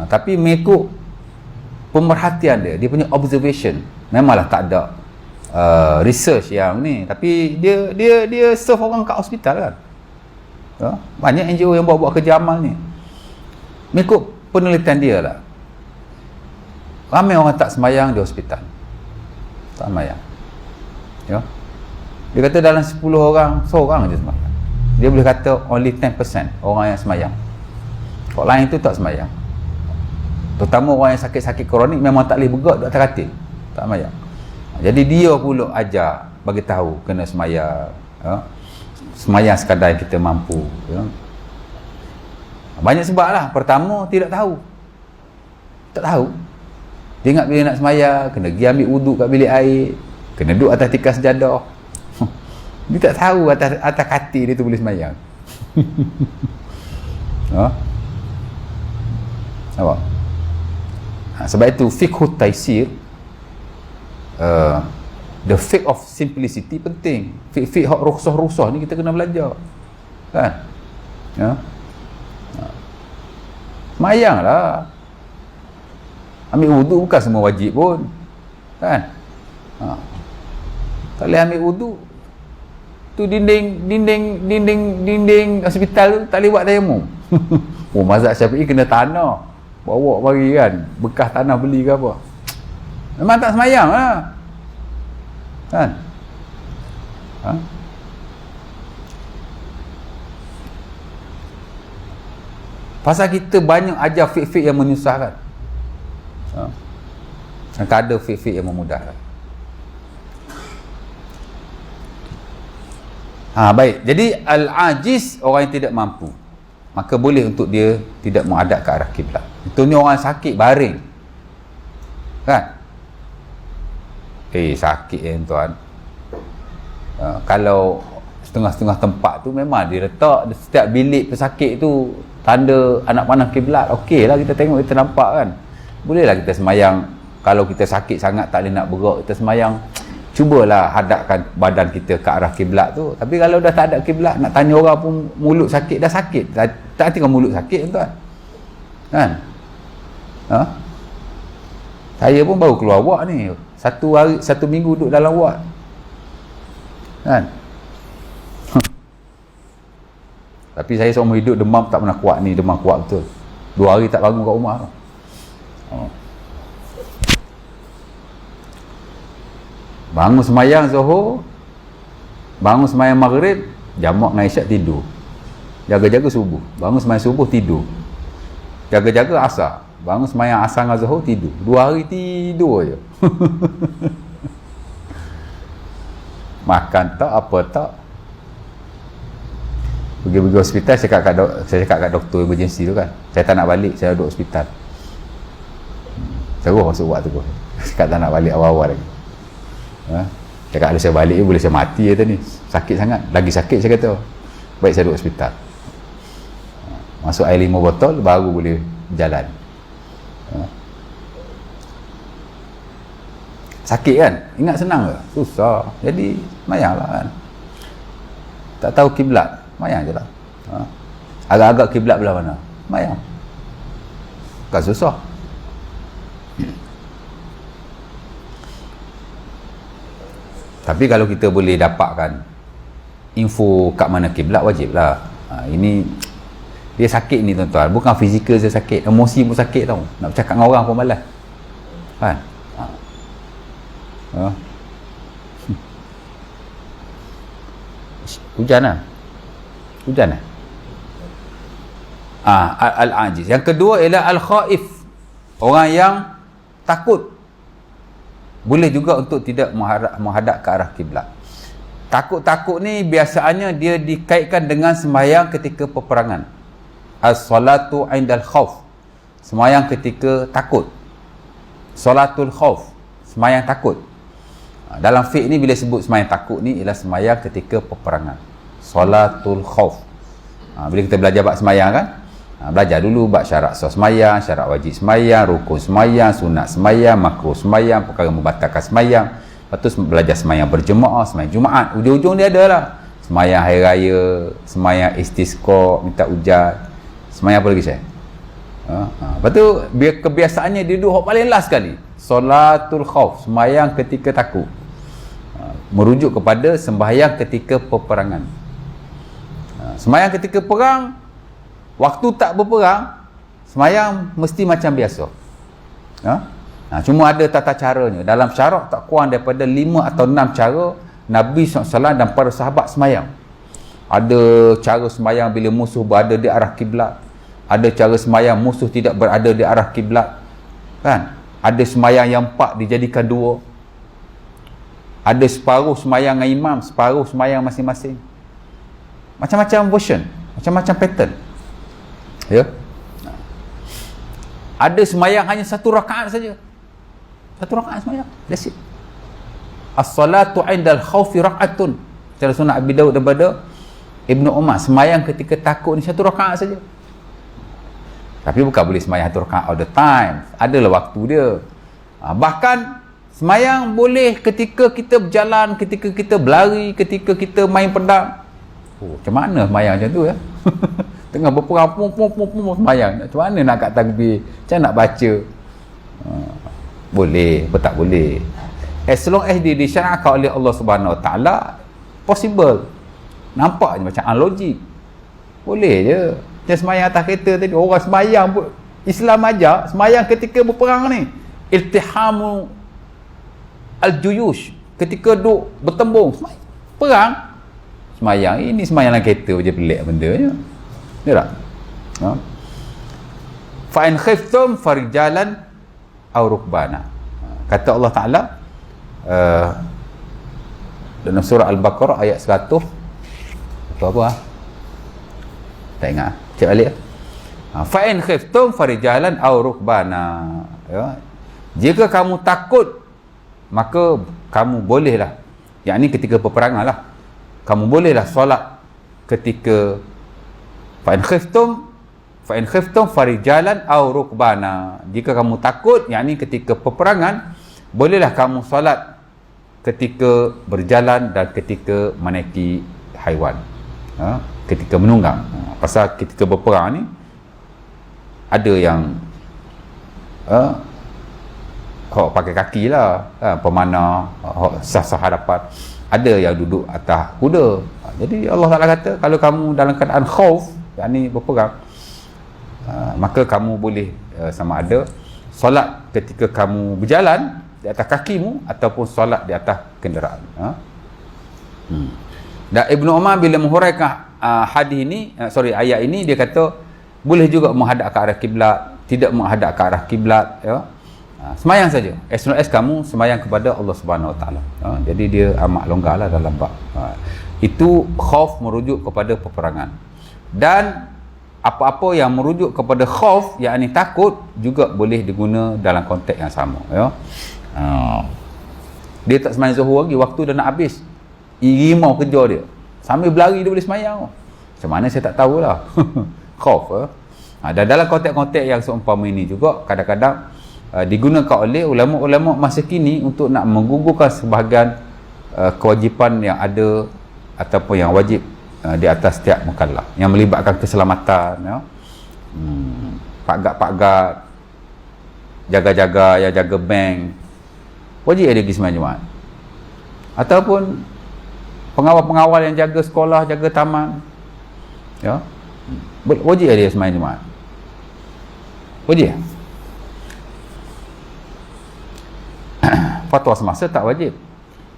tapi mengikut pemerhatian dia punya observation, memanglah tak ada research yang ni, tapi dia serve orang kat hospital, kan. Banyak NGO yang buat kerja amal ni. Mengikut penelitian dia lah, ramai orang tak sembahyang di hospital, tak sembahyang, ya. Dia kata dalam 10 orang, seorang je sembahyang. dia boleh kata only 10% orang yang semayang. Orang lain tu tak semayang. Terutama orang yang sakit-sakit kronik memang tak boleh bergerak duduk atas katil, tak semayang. Jadi dia pula ajar, bagi tahu kena semayang. Semayang sekadar yang kita mampu. Banyak sebab lah. Pertama, tidak tahu. Tak tahu. Dia ingat bila nak semayang, kena pergi ambil wuduk kat bilik air, kena duduk atas tikar sejadah. Dia tak tahu atas katil dia tu boleh semayang. Nampak? Sebab itu fiqhut taisir, the fiqh of simplicity penting. Fiqh hak ruksah-ruksah ni kita kena belajar, kan? Semayang lah. Ambil wuduk bukan semua wajib pun, kan? Tak boleh ambil wuduk tu, dinding hospital tu tak boleh buat tayamum. Mazhab Syafi'i kena tanah, bawa mari kan, bekas tanah beli ke apa. Memang tak semayang lah, kan? Pasal kita banyak ajar fiqh-fiqh yang menyusahkan. Tak ada fiqh-fiqh yang memudahkan. Baik. Jadi al-ajiz, orang yang tidak mampu, maka boleh untuk dia tidak menghadap ke arah kiblat. Contohnya orang sakit baring, kan? Sakit tuan. Kalau setengah-setengah tempat tu memang dia letak setiap bilik pesakit tu tanda anak panah kiblat. Okey lah, kita tengok, kita nampak kan. Bolehlah kita semayang. Kalau kita sakit sangat tak boleh nak bergerak, kita semayang, cubalah hadapkan badan kita ke arah kiblat tu. Tapi kalau dah tak ada kiblat, nak tanya orang pun mulut sakit, dah sakit. Tak tinggal mulut sakit tuan, kan? Saya pun baru keluar ward ni, satu minggu duduk dalam ward, kan? Tapi saya seumur hidup demam tak pernah kuat ni, demam kuat betul. 2 hari tak bangun kat rumah. Bangun semayang Zuhur, bangun semayang Maghrib, jamak dengan Isyak, tidur. Jaga-jaga subuh, bangun semayang subuh, tidur. Jaga-jaga asar, bangun semayang asar dengan Zuhur, tidur. 2 hari tidur je. Makan tak, apa tak. Pergi hospital, saya cakap kat doktor emergency tu kan, saya tak nak balik, saya duduk hospital. Terus masuk buat tu. Cakap tak nak balik awal-awal lagi. Cakap kalau saya balik boleh saya mati kata ni, sakit sangat, lagi sakit saya kata. Baik, saya duduk hospital. Masuk air 5 botol baru boleh jalan. Sakit kan, ingat senang ke? Susah. Jadi semayang lah kan. Tak tahu kiblat, semayang je lah. Agak-agak kiblat belah mana, semayang. Bukan susah. Tapi kalau kita boleh dapatkan info kat mana kiblat, wajib lah. Ini dia sakit ni tuan-tuan, bukan fizikal saya sakit, emosi pun sakit tau. Nak bercakap dengan orang pun malas, kan? Hujan lah. Al-ajiz. Yang kedua ialah al-khaif, orang yang takut. Boleh juga untuk tidak menghadap ke arah kiblat. Takut-takut ni biasanya dia dikaitkan dengan sembahyang ketika peperangan. As-salatu indal khauf, sembahyang ketika takut. Salatul khauf, sembahyang takut. Dalam fiqh ni bila sebut sembahyang takut ni ialah sembahyang ketika peperangan. Salatul khauf. Bila kita belajar bab sembahyang kan, belajar dulu bab syarat sah sembahyang, syarat wajib sembahyang, rukun sembahyang, sunat sembahyang, makruh sembahyang, perkara membatalkan sembahyang. Lepas tu belajar sembahyang berjemaah, sembahyang Jumaat. Ujung-ujung dia ada lah sembahyang hari raya, sembahyang istisqa, minta hujan, sembahyang apa lagi saya? Lepas tu kebiasaannya dia duduk paling last sekali, solatul khauf, sembahyang ketika takut. Merujuk kepada sembahyang ketika peperangan. Sembahyang ketika perang, waktu tak berperang, sembahyang mesti macam biasa. Cuma ada tata caranya. Dalam syarak tak kurang daripada 5 atau 6 cara Nabi SAW dan para sahabat sembahyang. Ada cara sembahyang bila musuh berada di arah kiblat. Ada cara sembahyang musuh tidak berada di arah kiblat. Kan? Ada sembahyang yang 4 dijadikan 2. Ada separuh sembahyang dengan imam, separuh sembahyang masing-masing. Macam-macam version, macam-macam pattern. Ya. Ada sembahyang hanya 1 rakaat saja. 1 rakaat sembahyang. That's it. As-salatu 'indal khaufi rak'atun. Secara sunnah Abi Daud daripada Ibnu Umar, sembahyang ketika takut ni 1 rakaat saja. Tapi bukan boleh sembahyang 1 rakaat all the time. Adalah waktu dia. Bahkan sembahyang boleh ketika kita berjalan, ketika kita berlari, ketika kita main pedang. Macam mana sembahyang macam tu ya? Tengah berperang sembahyang. Macam mana nak kat takbir? Macam nak baca? Boleh, tak boleh. As long as dia disyariatkan oleh Allah Subhanahu Wa Taala, possible. Nampak je macam unlogik. Boleh je. Macam sembahyang atas kereta tadi, orang sembahyang pun Islam ajar sembahyang ketika berperang ni. Iltihamu al-juyush, ketika duk bertembung, perang. Sembahyang ini sembahyang dalam kereta je, pelik benda je. Ya tak? Ha? Fa in khiftum farijalan aw rukbana. Kata Allah Taala dalam surah Al-Baqarah ayat 100 apa? Tak ingat. Cek balik. Fa in khiftum farijalan aw rukbana. Ya. Jika kamu takut, maka kamu bolehlah, yakni ketika peperangan lah, kamu bolehlah solat ketika fa in khiftum farijalan aw rukbana. Jika kamu takut, yakni ketika peperangan, bolehlah kamu solat ketika berjalan dan ketika menaiki haiwan. Ketika menunggang. Pasal ketika berperang ni ada yang pakai kaki lah, pemanah, sah-sah hadapan. Ada yang duduk atas kuda. Jadi Allah Ta'ala kata, kalau kamu dalam keadaan khauf, yakni berperang, maka kamu boleh sama ada solat ketika kamu berjalan di atas kakimu ataupun solat di atas kenderaan. Dan Ibnu Umar bila menghuraikan hadis ini, ayat ini, dia kata boleh juga menghadap ke arah kiblat, tidak menghadap ke arah kiblat, ya. Sembahyang saja, as long as kamu sembahyang kepada Allah Subhanahu Wa Taala. Jadi dia amat longgarlah dalam bab itu. Khauf merujuk kepada peperangan, dan apa-apa yang merujuk kepada khauf, yakni takut, juga boleh diguna dalam konteks yang sama, ya. Dia tak sembahyang zuhur lagi, waktu dah nak habis, rimau kejar dia, sambil berlari dia boleh sembahyang. Macam mana saya tak tahulah. Khauf. Dan dalam konteks-konteks yang seumpama ini juga kadang-kadang digunakan oleh ulama-ulama masa kini untuk nak menggugurkan sebahagian kewajipan yang ada ataupun yang wajib di atas setiap mukallaf yang melibatkan keselamatan, ya. Pak-gad, jaga-jaga, yang jaga bank, wajib ada pergi sembahyang Jumaat. Ataupun pengawal-pengawal yang jaga sekolah, jaga taman, ya, wajib ada sembahyang Jumaat. Wajib. Fatwa semasa tak wajib,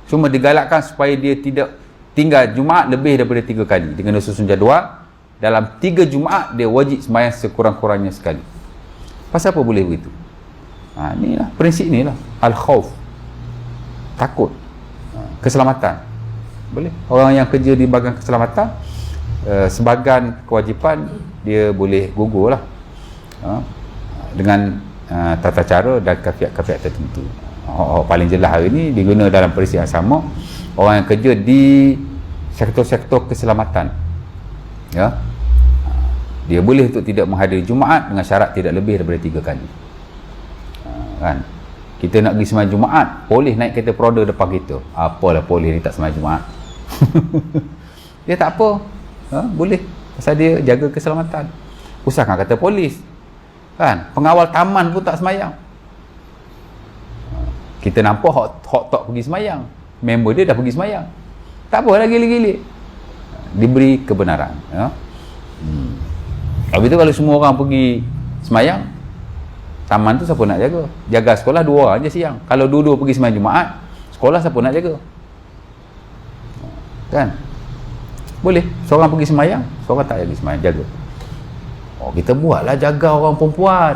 cuma digalakkan supaya dia tidak tinggal Jumaat lebih daripada 3 kali. Dengan susun jadual, dalam 3 Jumaat dia wajib sembahyang sekurang-kurangnya sekali. Pasal apa boleh begitu? Inilah prinsip ni lah, al-khauf, takut, keselamatan. Boleh. Orang yang kerja di bahagian keselamatan, sebahagian kewajipan dia boleh gugur lah, dengan tata cara dan kafiat-kafiat tertentu. Paling jelas hari ni diguna dalam prinsip yang sama. Orang yang kerja di sektor-sektor keselamatan, ya, dia boleh untuk tidak menghadiri Jumaat dengan syarat tidak lebih daripada 3 kali. Kan? Kita nak pergi sembahyang Jumaat, polis naik kereta Prada depan kita. Apalah polis ni tak sembahyang Jumaat. Dia tak apa, boleh, pasal dia jaga keselamatan. Usahkan kata polis, kan, pengawal taman pun tak sembahyang. Kita nampak hot tak pergi sembahyang, member dia dah pergi sembahyang, tak apa lagi gili-gili, diberi kebenaran, ya. Habis tu kalau semua orang pergi sembahyang, taman tu siapa nak jaga? Jaga sekolah 2 orang je siang. Kalau dua-dua pergi sembahyang Jumaat, sekolah siapa nak jaga? Kan? Boleh. Seorang pergi semayang, seorang tak pergi semayang, jaga. Oh, kita buatlah jaga orang perempuan.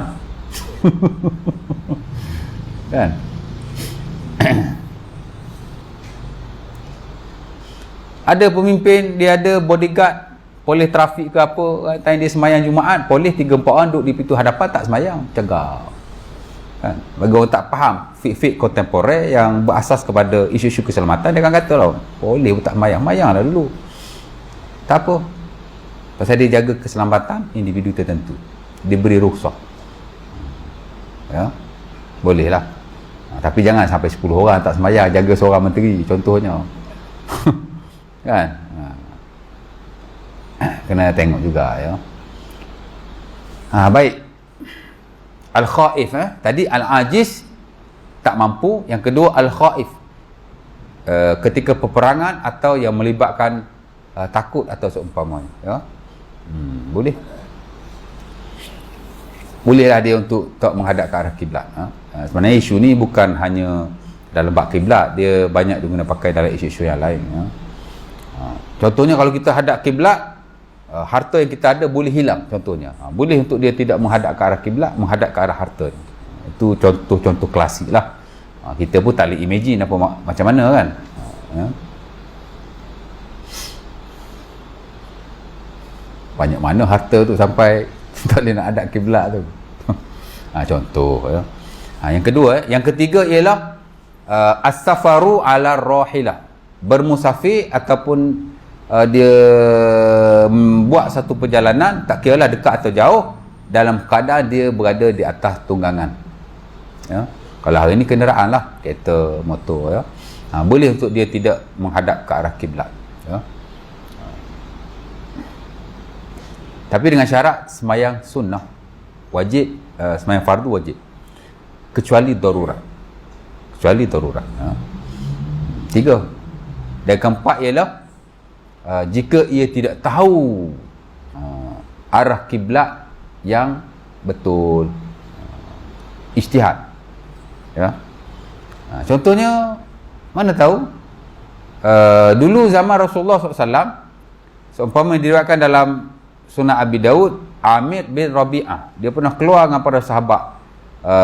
Kan? Ada pemimpin, dia ada bodyguard, polis trafik ke apa, time dia semayang Jumaat, polis 3-4 orang duduk di pintu hadapan tak semayang, cegah. Kan? Bagi orang tak faham fik-fik kontemporer yang berasas kepada isu-isu keselamatan, dia akan kata lah, polis pun tak semayang lah dulu. Tak apa. Pasal dia jaga keselamatan individu tertentu. Dia beri rukhsah. Ya. Boleh lah. Tapi jangan sampai 10 orang tak semayang jaga seorang menteri contohnya. Kan? Kena tengok juga ya. Baik. Al-khaif tadi al-ajiz tak mampu, yang kedua al-khaif ketika peperangan atau yang melibatkan takut atau seumpamanya ya. Bolehlah dia untuk tak menghadap ke arah kiblat. Sebenarnya isu ni bukan hanya dalam bab kiblat, dia banyak diguna pakai dalam isu-isu yang lain ya. Contohnya kalau kita hadap kiblat, harta yang kita ada boleh hilang contohnya. Boleh untuk dia tidak menghadap ke arah kiblat, menghadap ke arah harta. Itu contoh-contoh klasik lah. Kita pun tak boleh imagine apa macam mana kan. Ya. Banyak mana harta tu sampai tak boleh nak hadap kiblat tu. Contoh ya. Yang ketiga ialah as-safaru ala rahilah, bermusafir ataupun dia buat satu perjalanan, tak kiralah dekat atau jauh, dalam keadaan dia berada di atas tunggangan ya. Kalau hari ni kenderaan lah, kereta, motor ya. Boleh untuk dia tidak menghadap ke arah kiblat ya. Tapi dengan syarat semayang sunnah wajib, semayang fardu wajib, kecuali darurat ya. 3. Dan keempat ialah jika ia tidak tahu arah kiblat yang betul, ijtihad ya. Contohnya mana tahu dulu zaman Rasulullah SAW, seumpama diriwayatkan dalam Sunan Abi Daud, Amir bin Rabi'ah, dia pernah keluar dengan para sahabat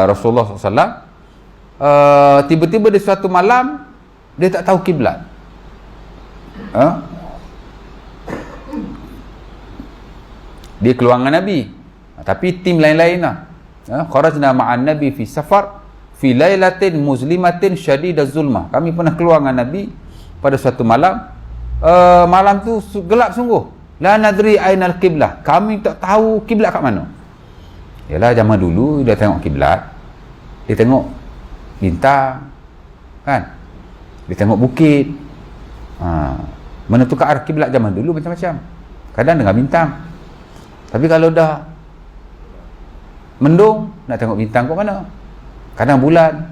Rasulullah SAW. Tiba-tiba di suatu malam dia tak tahu kiblat. Dia keluar dengan Nabi, tapi tim lain-lain lah. Kharajna ma'an Nabi fi safar fi lailatin muzlimatin syadidaz zulmah. Kami pernah keluar dengan Nabi pada suatu malam. Malam tu gelap sungguh. La nadri ainal qiblah. Kami tak tahu kiblat kat mana. Yalah, zaman dulu dia tengok kiblat, dia tengok bintang kan, dia tengok bukit. Menentukan arah kiblat zaman dulu macam-macam. Kadang dengan bintang. Tapi kalau dah mendung, nak tengok bintang kat mana? Kadang bulan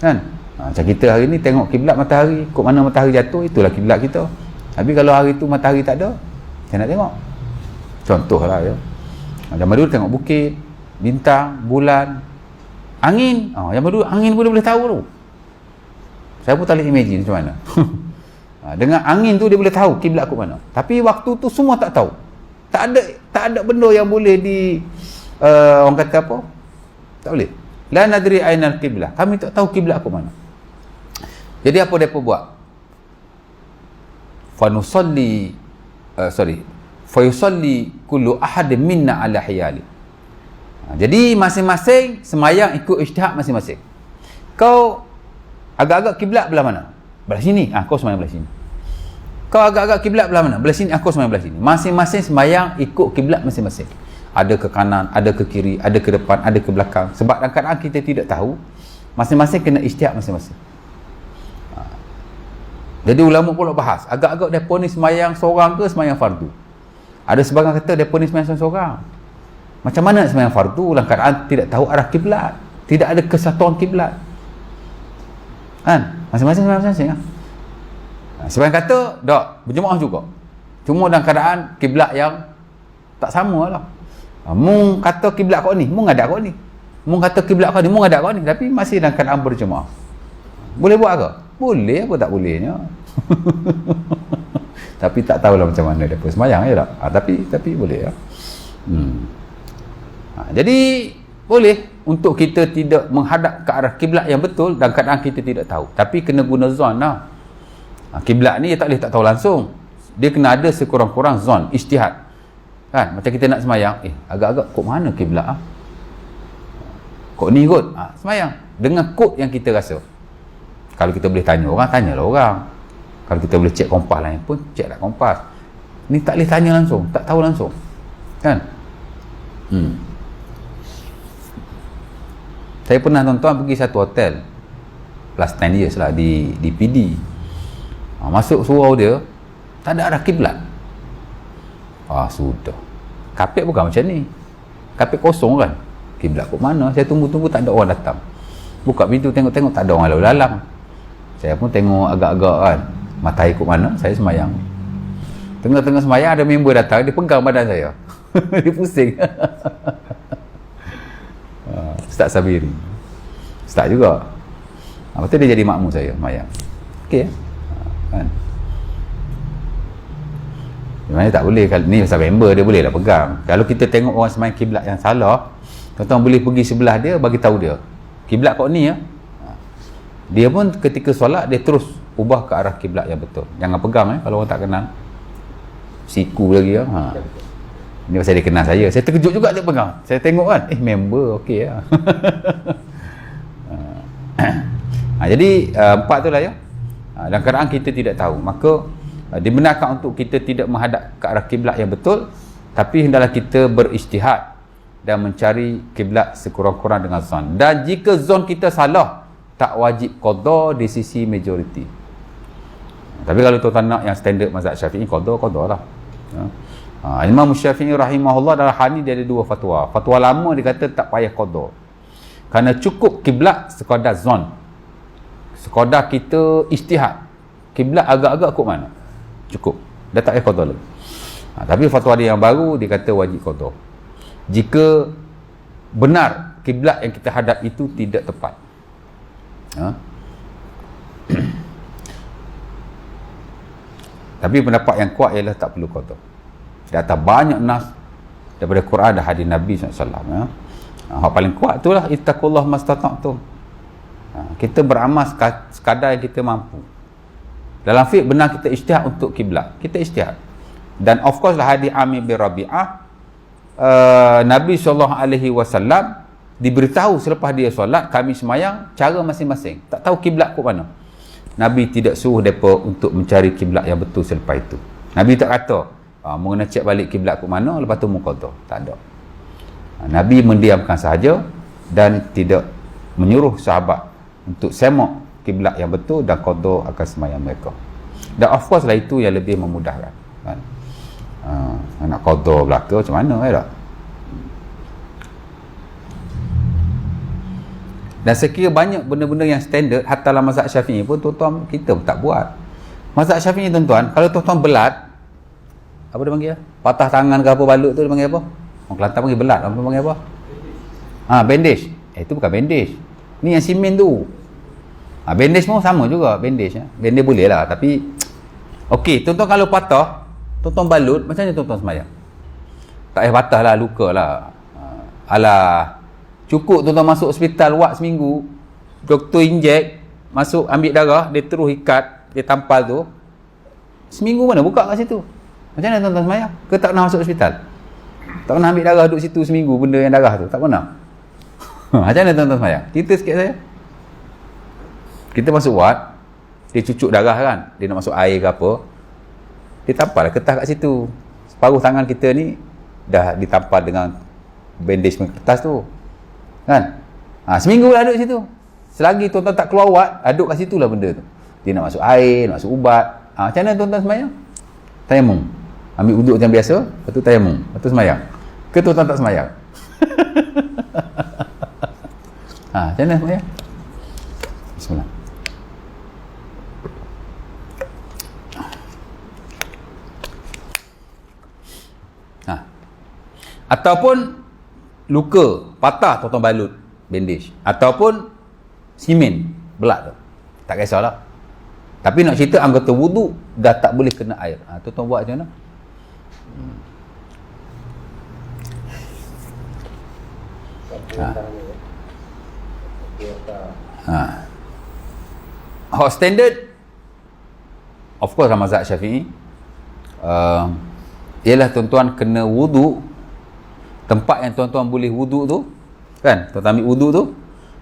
kan. Macam kita hari ni tengok kiblat matahari, kok mana matahari jatuh, itulah kiblat kita. Tapi kalau hari tu matahari tak ada, saya nak tengok. Contoh lah ya. Zaman dulu tengok bukit, bintang, bulan, angin. Zaman dulu angin pun boleh tahu tu. Saya pun tak boleh imagine macam mana. Dengan angin tu dia boleh tahu kiblat kat mana. Tapi waktu tu semua tak tahu. Tak ada benda yang boleh orang kata apa? Tak boleh. La nadri ainal qiblah. Kami tak tahu kiblat kat mana. Jadi apa depa buat? Fayusalli kullu ahad minna ala hiyali. Jadi masing-masing semayang ikut ijtihad masing-masing. Kau agak-agak kiblat belah mana? Belah sini. Kau semayang belah sini. Kau agak-agak kiblat belah mana? Belah sini. Aku semayang belah sini. Masing-masing semayang ikut kiblat masing-masing. Ada ke kanan, ada ke kiri, ada ke depan, ada ke belakang. Sebab dalam keadaan kita tidak tahu, masing-masing kena ijtihad masing-masing. Jadi ulama pula bahas, agak-agak mereka ni semayang seorang ke semayang fardu. Ada sebagian kata mereka ni semayang seorang. Macam mana semayang fardu dalam keadaan tidak tahu arah kiblat, tidak ada kesatuan kiblat kan? Masing-masing semayang masing-masing kan? Sebagian kata tak, berjemaah juga, cuma dalam keadaan kiblat yang tak sama lah. Mung kata kiblat kau ni, mung ngadap kau ni, mung kata kiblat kau ni, mung ngadap kau ni, tapi masih dalam keadaan berjemaah. Boleh buat ke? Boleh, apa tak bolehnya. Tapi tak tahulah macam mana dia semayang je tak. Tapi boleh ya. Jadi boleh untuk kita tidak menghadap ke arah kiblat yang betul dan kadang kita tidak tahu. Tapi kena guna zon lah. Kiblat ni tak boleh tak tahu langsung. Dia kena ada sekurang-kurang zon, ijtihad. Kan? Macam kita nak semayang, agak-agak kod mana kiblat ah? Kod ni kot. Semayang dengan kod yang kita rasa. Kalau kita boleh tanya orang, tanyalah orang. Kalau kita boleh cek kompas lain pun, ceklah kompas. Ni tak boleh tanya langsung, tak tahu langsung. Kan? Saya pernah tuan-tuan pergi satu hotel plus 10 years lah di PD. Masuk surau dia, tak ada arah kiblat. Sudah. Kapet bukan macam ni. Kapet kosong kan. Kiblat kat mana? Saya tunggu-tunggu tak ada orang datang. Buka pintu tengok-tengok tak ada orang lalu lalang. Saya pun tengok agak-agak kan. Matahari kat mana? Saya semayang. Tengah-tengah semayang ada member datang, dia pegang badan saya. Dia pusing. Ustaz Sabiri. Ustaz juga. Lepas tu dia jadi makmum saya semayang. Okey. Kan? Sebenarnya tak boleh. Ni pasal member dia boleh lah pegang. Kalau kita tengok orang semayang kiblat yang salah, tuan-tuan boleh pergi sebelah dia, bagi tahu dia kiblat kau ni ya. Dia pun ketika solat dia terus ubah ke arah kiblat yang betul. Jangan pegang kalau orang tak kenal. Siku lagi ya. Ini pasal dia kenal saya. Saya terkejut juga dia pegang. Saya tengok kan, member okey ya. Jadi empat tu lah ya. Dan kadang kita tidak tahu, maka dibenarkan untuk kita tidak menghadap ke arah kiblat yang betul, tapi hendaklah kita berijtihad dan mencari kiblat sekurang-kurang dengan zon. Dan jika zon kita salah, tak wajib qada di sisi majoriti. Tapi kalau tuan-tuan nak yang standard mazhab Syafi'i, qada lah. Imam Syafi'i rahimahullah dalam hal ni dia ada dua fatwa. Fatwa lama dia kata tak payah qada. Kerana cukup kiblat sekadar zon. Sekadar kita ijtihad. Kiblat agak-agak kok mana? Cukup. Dah tak payah qada lagi. Tapi fatwa dia yang baru dia kata wajib qada. Jika benar kiblat yang kita hadap itu tidak tepat. Tapi pendapat yang kuat ialah tak perlu qada. Di atas banyak nas daripada Quran dan hadis Nabi SAW. Hak paling kuat itulah ittaqullah mastata'tum. Kita beramal sekadar yang kita mampu. Dalam fiqh benar kita ijtihad untuk kiblat. Kita ijtihad. Dan of course lah hadis Amir bin Rabi'ah, Nabi SAW diberitahu selepas dia solat, kami semayang cara masing-masing. Tak tahu kiblat ke mana. Nabi tidak suruh mereka untuk mencari kiblat yang betul selepas itu. Nabi tak kata, mau kena cek balik kiblat ke mana, lepas tu muqaddah. Tak ada. Nabi mendiamkan sahaja dan tidak menyuruh sahabat untuk semak kiblat yang betul dan qada akan semayang mereka. Dan of course lah itu yang lebih memudahkan. Kan? Nak qada belaka macam mana tak? Dan saya kira banyak benda-benda yang standard hatta dalam mazhab Syafi'i pun tuan-tuan kita pun tak buat. Mazhab Syafi'i tuan-tuan, kalau tuan-tuan belat, apa dia panggil? Patah tangan ke apa balut tu dia panggil apa? Orang Kelantan panggil belat, orang panggil apa? Bandage. Itu bukan bandage. Ni yang simen tu. Bandage pun sama juga, bandage. Bandage boleh lah, tapi okey, tuan-tuan kalau patah, tuan-tuan balut, macam mana tuan-tuan semayang? Tak payah patah lah, luka lah. Alah, cukup tuan-tuan masuk hospital ward seminggu, doktor injek, masuk ambil darah, dia terus ikat, dia tampal tu. Seminggu mana buka kat situ? Macam mana tuan-tuan semayang? Ke tak pernah masuk hospital? Tak pernah ambil darah duduk situ seminggu, benda yang darah tu? Tak pernah? Macam mana tuan-tuan semayang? Cerita sikit saya. Kita masuk ward, dia cucuk darah kan, dia nak masuk air ke apa, dia tampal kertas kat situ. Separuh tangan kita ni dah ditampal dengan bandage kertas tu kan. Seminggu lah duduk situ. Selagi tuan-tuan tak keluar wad, duduk kat situ lah benda tu. Dia nak masuk air, nak masuk ubat. Macam mana tuan-tuan semayang? Tayamum. Ambil wuduk macam biasa, lepas tu tayamum, lepas tu semayang. Ke tuan-tuan tak semayang? Macam mana semayang? Bismillah. Ataupun luka, patah tuan-tuan balut, bandage. Ataupun simen, belat tu. Tak kisahlah. Tapi nak cerita anggota wudu dah tak boleh kena air. Tuan-tuan buat macam mana? Hot standard, of course mazhab Syafi'i, ialah tuan-tuan kena wudu, tempat yang tuan-tuan boleh wudu tu, kan, tuan-tuan ambil wudu tu,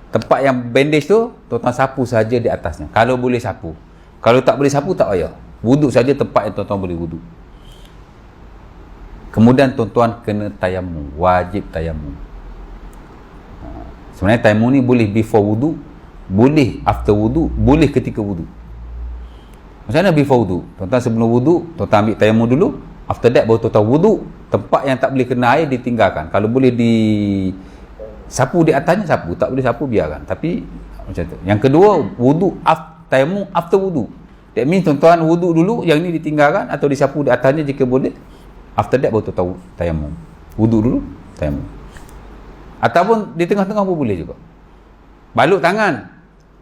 tempat yang bandage tu, tuan-tuan sapu saja di atasnya, kalau boleh sapu. Kalau tak boleh sapu, tak payah, wudu saja tempat yang tuan-tuan boleh wudu. Kemudian tuan-tuan kena tayamum, wajib tayamum. Sebenarnya tayamum ni boleh before wudu, boleh after wudu, boleh ketika wudu. Macam mana before wudu? Tuan-tuan sebelum wudu, tuan-tuan ambil tayamum dulu, after that baru tuan-tuan wudu. Tempat yang tak boleh kena air ditinggalkan. Kalau boleh di sapu di atasnya, sapu. Tak boleh sapu, biarkan. Tapi macam tu. Yang kedua, wudu, tayamum after wudu. That means tuan-tuan wudu dulu, yang ni ditinggalkan atau disapu di atasnya jika boleh. After that baru tuan-tuan tayamum. Wudu dulu, tayamum. Ataupun di tengah-tengah pun boleh juga. Balut tangan,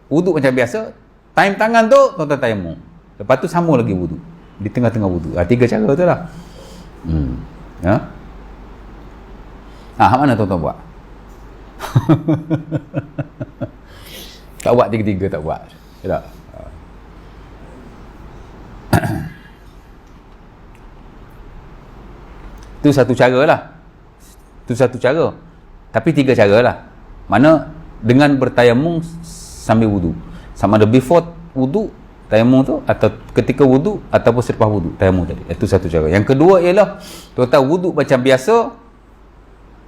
wudu macam biasa, time tangan tu tuan-tuan tayamum. Lepas tu sambung lagi wudu di tengah-tengah wudu. 3 cara tu lah. Ya. Hak mana tuan-tuan buat? Tak buat tiga-tiga, tak buat. Tak. Itu satu cara lah. Itu satu cara. Tapi 3 cara lah. Mana dengan bertayamum sambil wudu. Sama ada before wudu, tayamum tu, atau ketika wudu, ataupun selepas wudu, tayamum tadi. Itu satu cara. Yang kedua ialah tuan-tuan wudu macam biasa,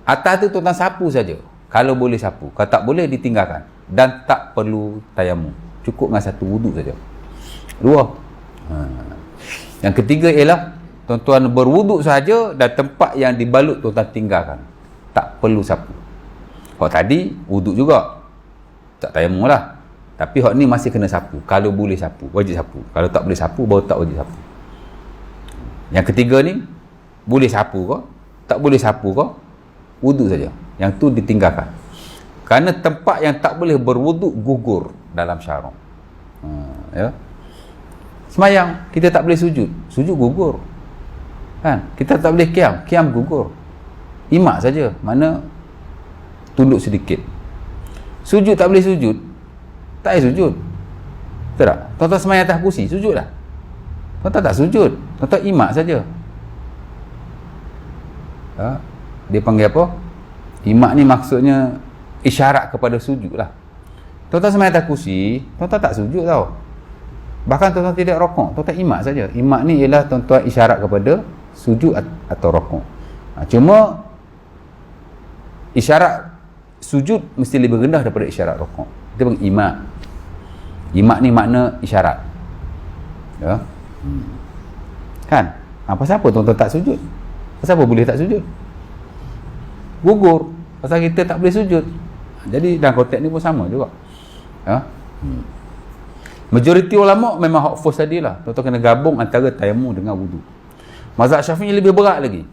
atas tu tuan-tuan sapu saja. Kalau boleh sapu. Kalau tak boleh, ditinggalkan. Dan tak perlu tayamum. Cukup dengan satu wudu saja. 2. Yang ketiga ialah tuan-tuan berwudu saja dan tempat yang dibalut tuan-tuan tinggalkan. Tak perlu sapu. Hak tadi wudu juga, tak tayamum lah. Tapi hak ni masih kena sapu. Kalau boleh sapu, wajib sapu. Kalau tak boleh sapu, baru tak wajib sapu. Yang ketiga ni, boleh sapu ke, tak boleh sapu ke, wudu saja. Yang tu ditinggalkan. Kerana tempat yang tak boleh berwudu gugur dalam syarak. Ya. Semayang, kita tak boleh sujud. Sujud gugur. Kan? Kita tak boleh kiam. Kiam gugur. Imak saja. Mana tunduk sedikit. Sujud tak boleh sujud. Tak payah sujud. Betul tak? Tuan-tuan semayang atas kursi, sujud lah. Tuan-tuan tak sujud. Tuan-tuan imak saja. Dia panggil apa? Imak ni maksudnya isyarat kepada sujud lah. Tuan-tuan semayang atas kursi, tuan-tuan tak sujud tau. Bahkan tuan-tuan tidak rokok, tuan-tuan imak saja. Imak ni ialah tuan-tuan isyarat kepada sujud atau rokok. Cuma isyarat sujud mesti lebih rendah daripada isyarat rokok. Dia panggil imak. Imak ni makna isyarat. Ya. Kan? Pasal apa tuan-tuan tak sujud? Pasal apa boleh tak sujud? Gugur. Pasal kita tak boleh sujud. Jadi dalam konteks ni pun sama juga. Ya. Majoriti ulama memang hak force tadi lah. Tuan-tuan kena gabung antara tayamum dengan wudu. Mazhab Syafi'i lebih berat lagi.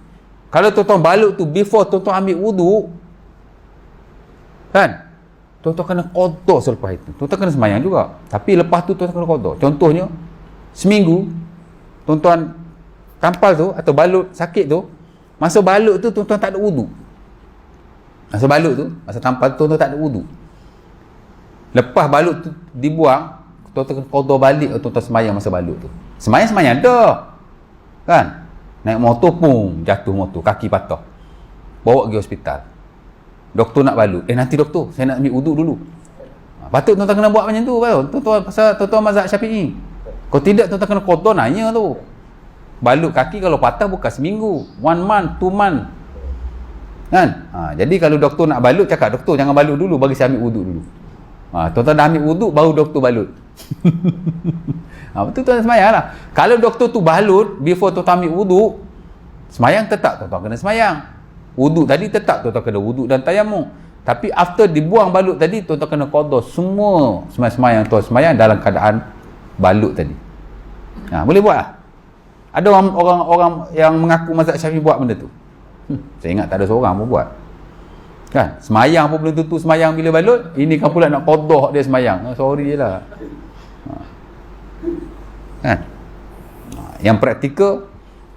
Kalau tuan-tuan balut tu before tuan-tuan ambil wudu, kan, tuan-tuan kena qada selepas itu. Tuan-tuan kena semayang juga. Tapi lepas tu tuan-tuan kena qada. Contohnya, seminggu tuan-tuan tampal tu atau balut sakit tu, masa balut tu tuan-tuan tak ada wudu. Masa balut tu, masa tampal tu tuan-tuan tak ada wudu. Lepas balut tu dibuang, tuan-tuan kena qada balik tuan-tuan semayang masa balut tu. Semayang dah. Kan? Naik motor pun jatuh motor, kaki patah. Bawa pergi hospital. Doktor nak balut. Nanti doktor, saya nak ambil wudu dulu. Patut tuan-tuan kena buat macam tu, tuan-tuan, pasal tuan-tuan mazhab Syafi'i. Kalau tidak tuan-tuan kena qada nanya tu. Balut kaki kalau patah bukan seminggu, 1 month, 2 month. Kan? Jadi kalau doktor nak balut, cakap doktor jangan balut dulu, bagi saya ambil wudu dulu. Tuan-tuan dah ambil wudu, baru doktor balut. Betul tuan semayang lah. Kalau doktor tu balut before tuan ambil wudu, semayang tetap tuan kena semayang. Wudu tadi tetap tuan kena wudu dan tayamum. Tapi after dibuang balut tadi, tuan kena qada semua semayang tuan semayang dalam keadaan balut tadi. Boleh buat lah. Ada orang yang mengaku mazhab Syafi'i buat benda tu. Saya ingat tak ada seorang pun buat. Kan? Semayang pun belum tentu semayang bila balut. Ini kan pula nak qada dia semayang. Sorry je lah. Kan? Yang praktikal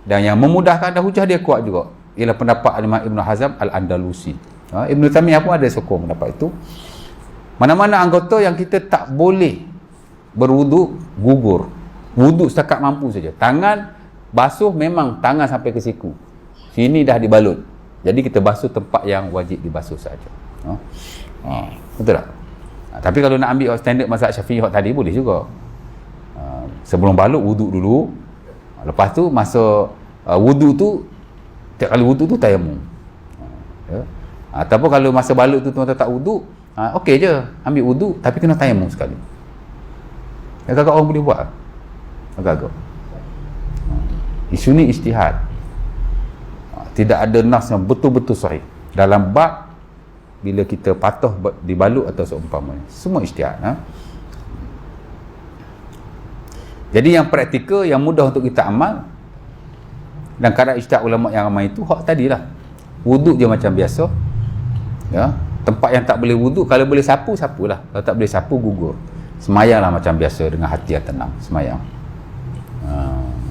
dan yang memudahkan dan hujah dia kuat juga ialah pendapat Imam Ibn Hazm Al-Andalusi. Ibn Taimiyah pun ada sokong pendapat itu. Mana-mana anggota yang kita tak boleh berwuduk, gugur. Wuduk setakat mampu saja. Tangan basuh memang tangan sampai ke siku. Sini dah dibalut. Jadi kita basuh tempat yang wajib dibasuh saja. Betul tak? Tapi kalau nak ambil standard mazhab Syafi'i tadi boleh juga. Sebelum balut wuduk dulu. Lepas tu masa wuduk tu, tiap kali wuduk tu tayamum. Ya. Ataupun kalau masa balut tu tuan-tuan tak wuduk, okey je, ambil wuduk tapi kena tayamum sekali. Agak-agak orang boleh buat. Agak-agak. Isu ni ijtihad. Tidak ada nas yang betul-betul sahih. Dalam bab bila kita patuh dibalut atau seumpamanya. Semua ijtihad. Jadi yang praktikal, yang mudah untuk kita amal, dan kadar ijtihad ulama yang ramai itu hak tadilah. Wuduk je macam biasa. Ya, tempat yang tak boleh wuduk, kalau boleh sapu, sapulah. Kalau tak boleh sapu, gugur. Semayanglah macam biasa dengan hati yang tenang. Semayang.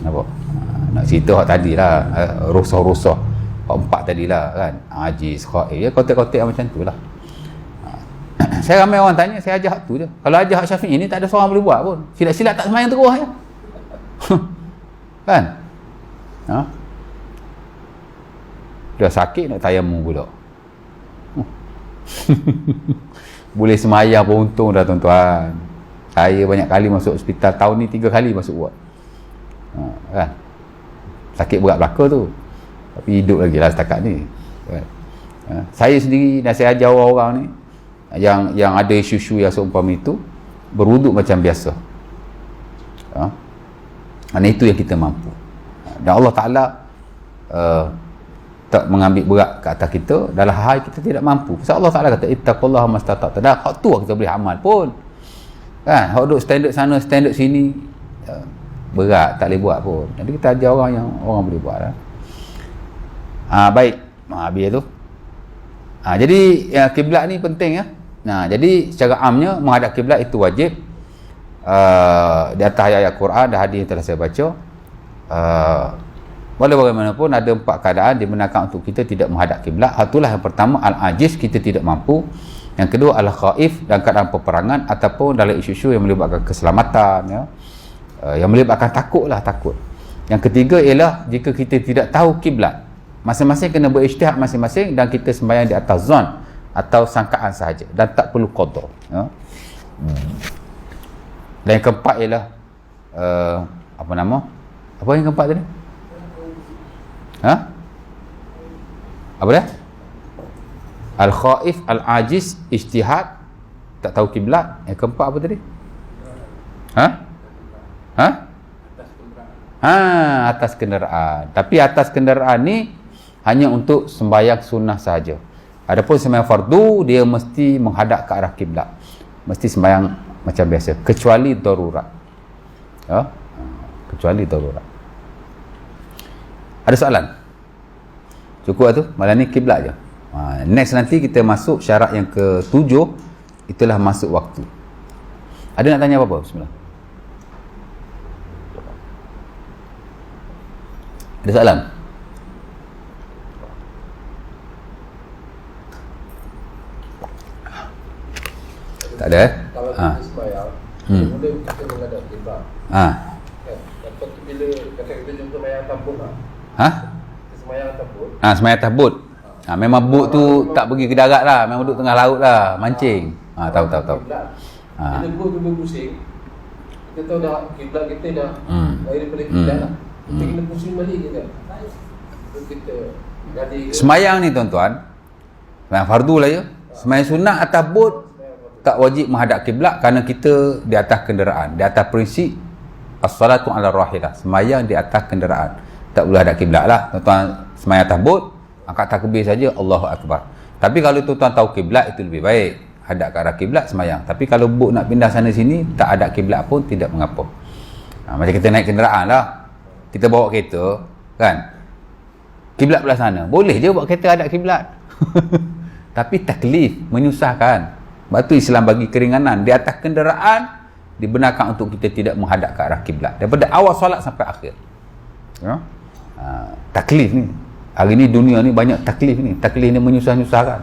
Nampak? Nak cerita hak tadilah, rosah-rosah. Hak 4 tadilah kan. Ajiz, khaif, ya kotak-kotak macam tu lah. Saya ramai orang tanya, saya ajar hak tu je. Kalau ajar hak Syafi'i ni tak ada seorang boleh buat pun. Silat-silat tak semayang terus je. Kan? Dah sakit nak tayamum pula. Boleh semayang pun untung dah tuan-tuan. Saya banyak kali masuk hospital, tahun ni 3 kali masuk ward. Kan? Sakit berat belaka tu. Tapi hidup lagi lah setakat ni. Kan? Saya sendiri dan saya ajar orang-orang ni yang ada isu-isu yang seumpama itu, berwuduk macam biasa. Kerana itu yang kita mampu. Dan Allah Ta'ala tak mengambil berat ke atas kita dalam hal kita tidak mampu. Sebab Allah Ta'ala kata ittaqullaha mastata'tum. Dah hak tu kita boleh amal pun. Kan? Hak duduk standard sana, standard sini, berat, tak boleh buat pun. Jadi kita ajar orang yang orang boleh buat lah. Baik. Habis tu. Jadi kiblat ni penting ya. Jadi secara amnya menghadap kiblat itu wajib. Di atas ayat Quran dan hadis yang telah saya baca, walau bagaimanapun ada 4 keadaan dibenarkan untuk kita tidak menghadap kiblat. Itulah yang pertama, al-ajiz, kita tidak mampu. Yang kedua, al-khaif, dalam keadaan peperangan ataupun dalam isu-isu yang melibatkan keselamatan ya. Yang melibatkan takut. Yang ketiga ialah jika kita tidak tahu kiblat. Masing-masing kena berijtihad masing-masing dan kita sembahyang di atas zon atau sangkaan sahaja dan tak perlu qada ya. Dan yang keempat ialah apa yang keempat tadi? Apa dia? Al-khaif, al-ajiz, ijtihad, tak tahu kiblat. Yang keempat apa tadi? Atas kenderaan. Tapi atas kenderaan ni hanya untuk sembahyang sunnah sahaja. Adapun sembahyang fardu, dia mesti menghadap ke arah kiblat. Mesti sembahyang macam biasa, kecuali darurat. Ya? Kecuali darurat. Ada soalan? Cukup tu? Malam ni kiblat je. Next nanti kita masuk syarat yang ke-7, itulah masuk waktu. Ada nak tanya apa-apa? Bismillah. Ada soalan? Tak ada? Kalau kita sembahyang, mula kita menghadap kiblat. Lepas tu bila kata kita jumpa sembahyang tabut lah. Kita sembahyang tabut. Sembahyang tabut. Memang bot tu tak pergi ke darat lah, memang duduk tengah laut lah, mancing. Tahu. Bila bot tu berpusing, kita tahu dah kiblat kita dah lari daripada kiblat lah. Kita kena pusing balik kita. Kita jadi sembahyang ni tuan-tuan, sembahyang fardu lah ya. Sembahyang sunat atas bot tak wajib menghadap kiblat kerana kita di atas kenderaan. Di atas prinsip as-salatu ala rahilah, sembahyang di atas kenderaan. Tak boleh hadap kiblat lah. Tuan-tuan sembahyang atas bot, angkat takbir saja, Allahu Akbar. Tapi kalau tuan-tuan tahu kiblat, itu lebih baik. Hadap ke arah kiblat, sembahyang. Tapi kalau bot nak pindah sana sini, tak hadap kiblat pun tidak mengapa. Macam kita naik kenderaan lah. Kita bawa kereta, kan? Kiblat belah sana. Boleh je bawa kereta hadap kiblat. Tapi taklif, menyusahkan. Sebab tu Islam bagi keringanan. Di atas kenderaan, dibenarkan untuk kita tidak menghadap ke arah kiblat daripada awal solat sampai akhir. Ya? Taklif ni. Hari ni dunia ni banyak taklif ni. Taklif ni menyusah-nyusahkan.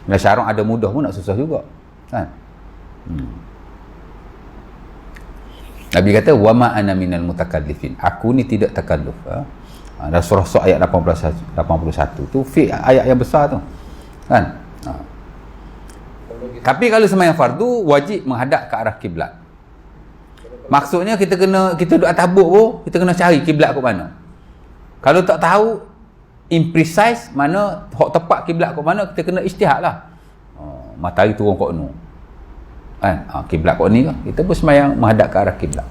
Dan syarak ada mudah pun nak susah juga. Kan? Nabi kata wama ana minal mutakallifin. Aku ni tidak takalluf. Dan surah ayat 81 tu ayat yang besar tu. Kan? Tapi kalau sembahyang fardu wajib menghadap ke arah kiblat. Maksudnya kita duduk atas buk pun kita kena cari kiblat kat mana. Kalau tak tahu imprecise mana hak tepat kiblat kat mana, kita kena ijtihad lah. Matahari turun kat ni. Kan? Kiblat kat ni ke? Kita pun sembahyang menghadap ke arah kiblat.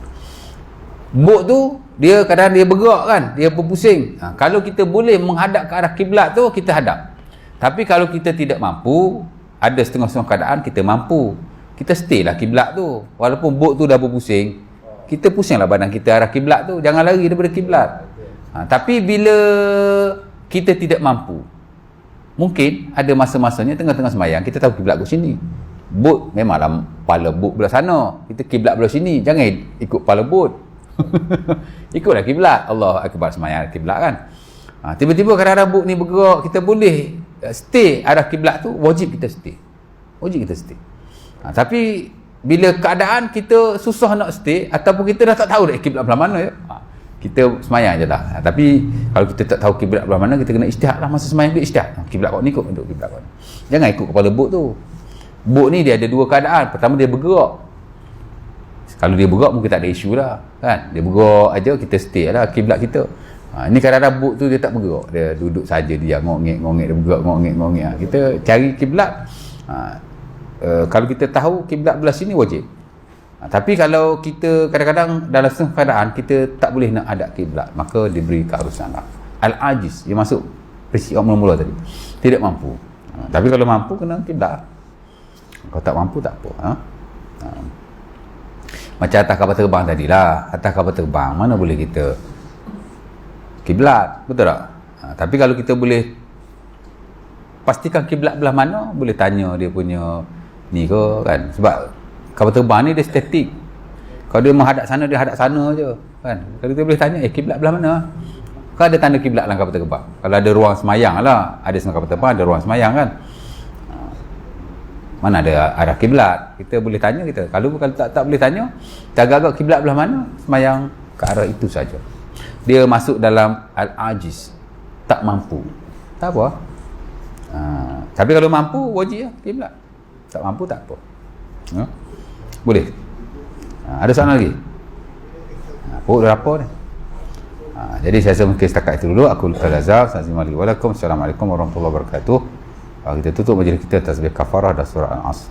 Buk tu dia kadang dia bergerak kan, dia berpusing. Kalau kita boleh menghadap ke arah kiblat tu kita hadap. Tapi kalau kita tidak mampu, ada setengah-setengah keadaan kita mampu, kita stay lah kiblat tu. Walaupun buk tu dah berpusing, kita pusinglah badan kita arah kiblat tu, jangan lari daripada kiblat. Tapi bila kita tidak mampu, mungkin ada masa-masanya tengah-tengah sembahyang kita tahu kiblat kat sini. Bot memanglah kepala bot belah sana, kita kiblat belah sini, jangan ikut kepala bot. Ikutlah kiblat. Allah akbar, sembahyang kiblat kan. Tiba-tiba kadang-kadang bot ni bergerak, kita boleh stay arah kiblat tu, wajib kita stay. Tapi bila keadaan kita susah nak stay ataupun kita dah tak tahu dah kiblat belah mana ya, kita sembahyang je lah. Tapi kalau kita tak tahu kiblat belah mana, kita kena ijtihad lah. Masa sembahyang kita ijtihad, kiblat kat ni ikut kiblat kat ni. Jangan ikut kepala bot tu. Bot ni dia ada dua keadaan. Pertama dia bergerak. Kalau dia bergerak mungkin tak ada isu lah kan. Dia bergerak aja, kita stay lah kiblat kita. Ini kadang-kadang bot tu dia tak bergerak, dia duduk saja, dia ngongek dia bergerak ngongek. Kita cari kiblat. Kalau kita tahu kiblat belah sini wajib. Tapi kalau kita kadang-kadang dalam setengah keadaan kita tak boleh nak hadap kiblat, maka diberi keharusan lah. Al-ajiz, dia masuk prinsip mula-mula tadi, tidak mampu. Tapi kalau mampu kena kiblat. Kalau tak mampu tak apa. Macam atas kapal terbang tadilah, atas kapal terbang mana boleh kita kiblat, betul tak? Tapi kalau kita boleh pastikan kiblat belah mana, boleh tanya dia punya ni ke kan, sebab kapal terbang ni dia statik. Kalau dia menghadap sana, dia hadap sana je kan. Kalau kita boleh tanya kiblat belah mana, kan ada tanda kiblat dalam kapal terbang. Kalau ada ruang semayang lah, ada setengah kapal terbang ada ruang semayang kan, mana ada arah kiblat, kita boleh tanya kita. Kalau tak boleh tanya, kita agak-agak kiblat belah mana, semayang ke arah itu saja. Dia masuk dalam al-ajiz, tak mampu, tak apa. Tapi kalau mampu wajib lah kiblat, tak mampu tak apa. Boleh. Ada soalan lagi? Pukul berapa ni? Jadi saya rasa mungkin setakat itu dulu. Aku Al-Azhar. Assalamualaikum warahmatullahi wabarakatuh. Kita tutup majlis kita tasbih kafarah dan surah Al-Asr.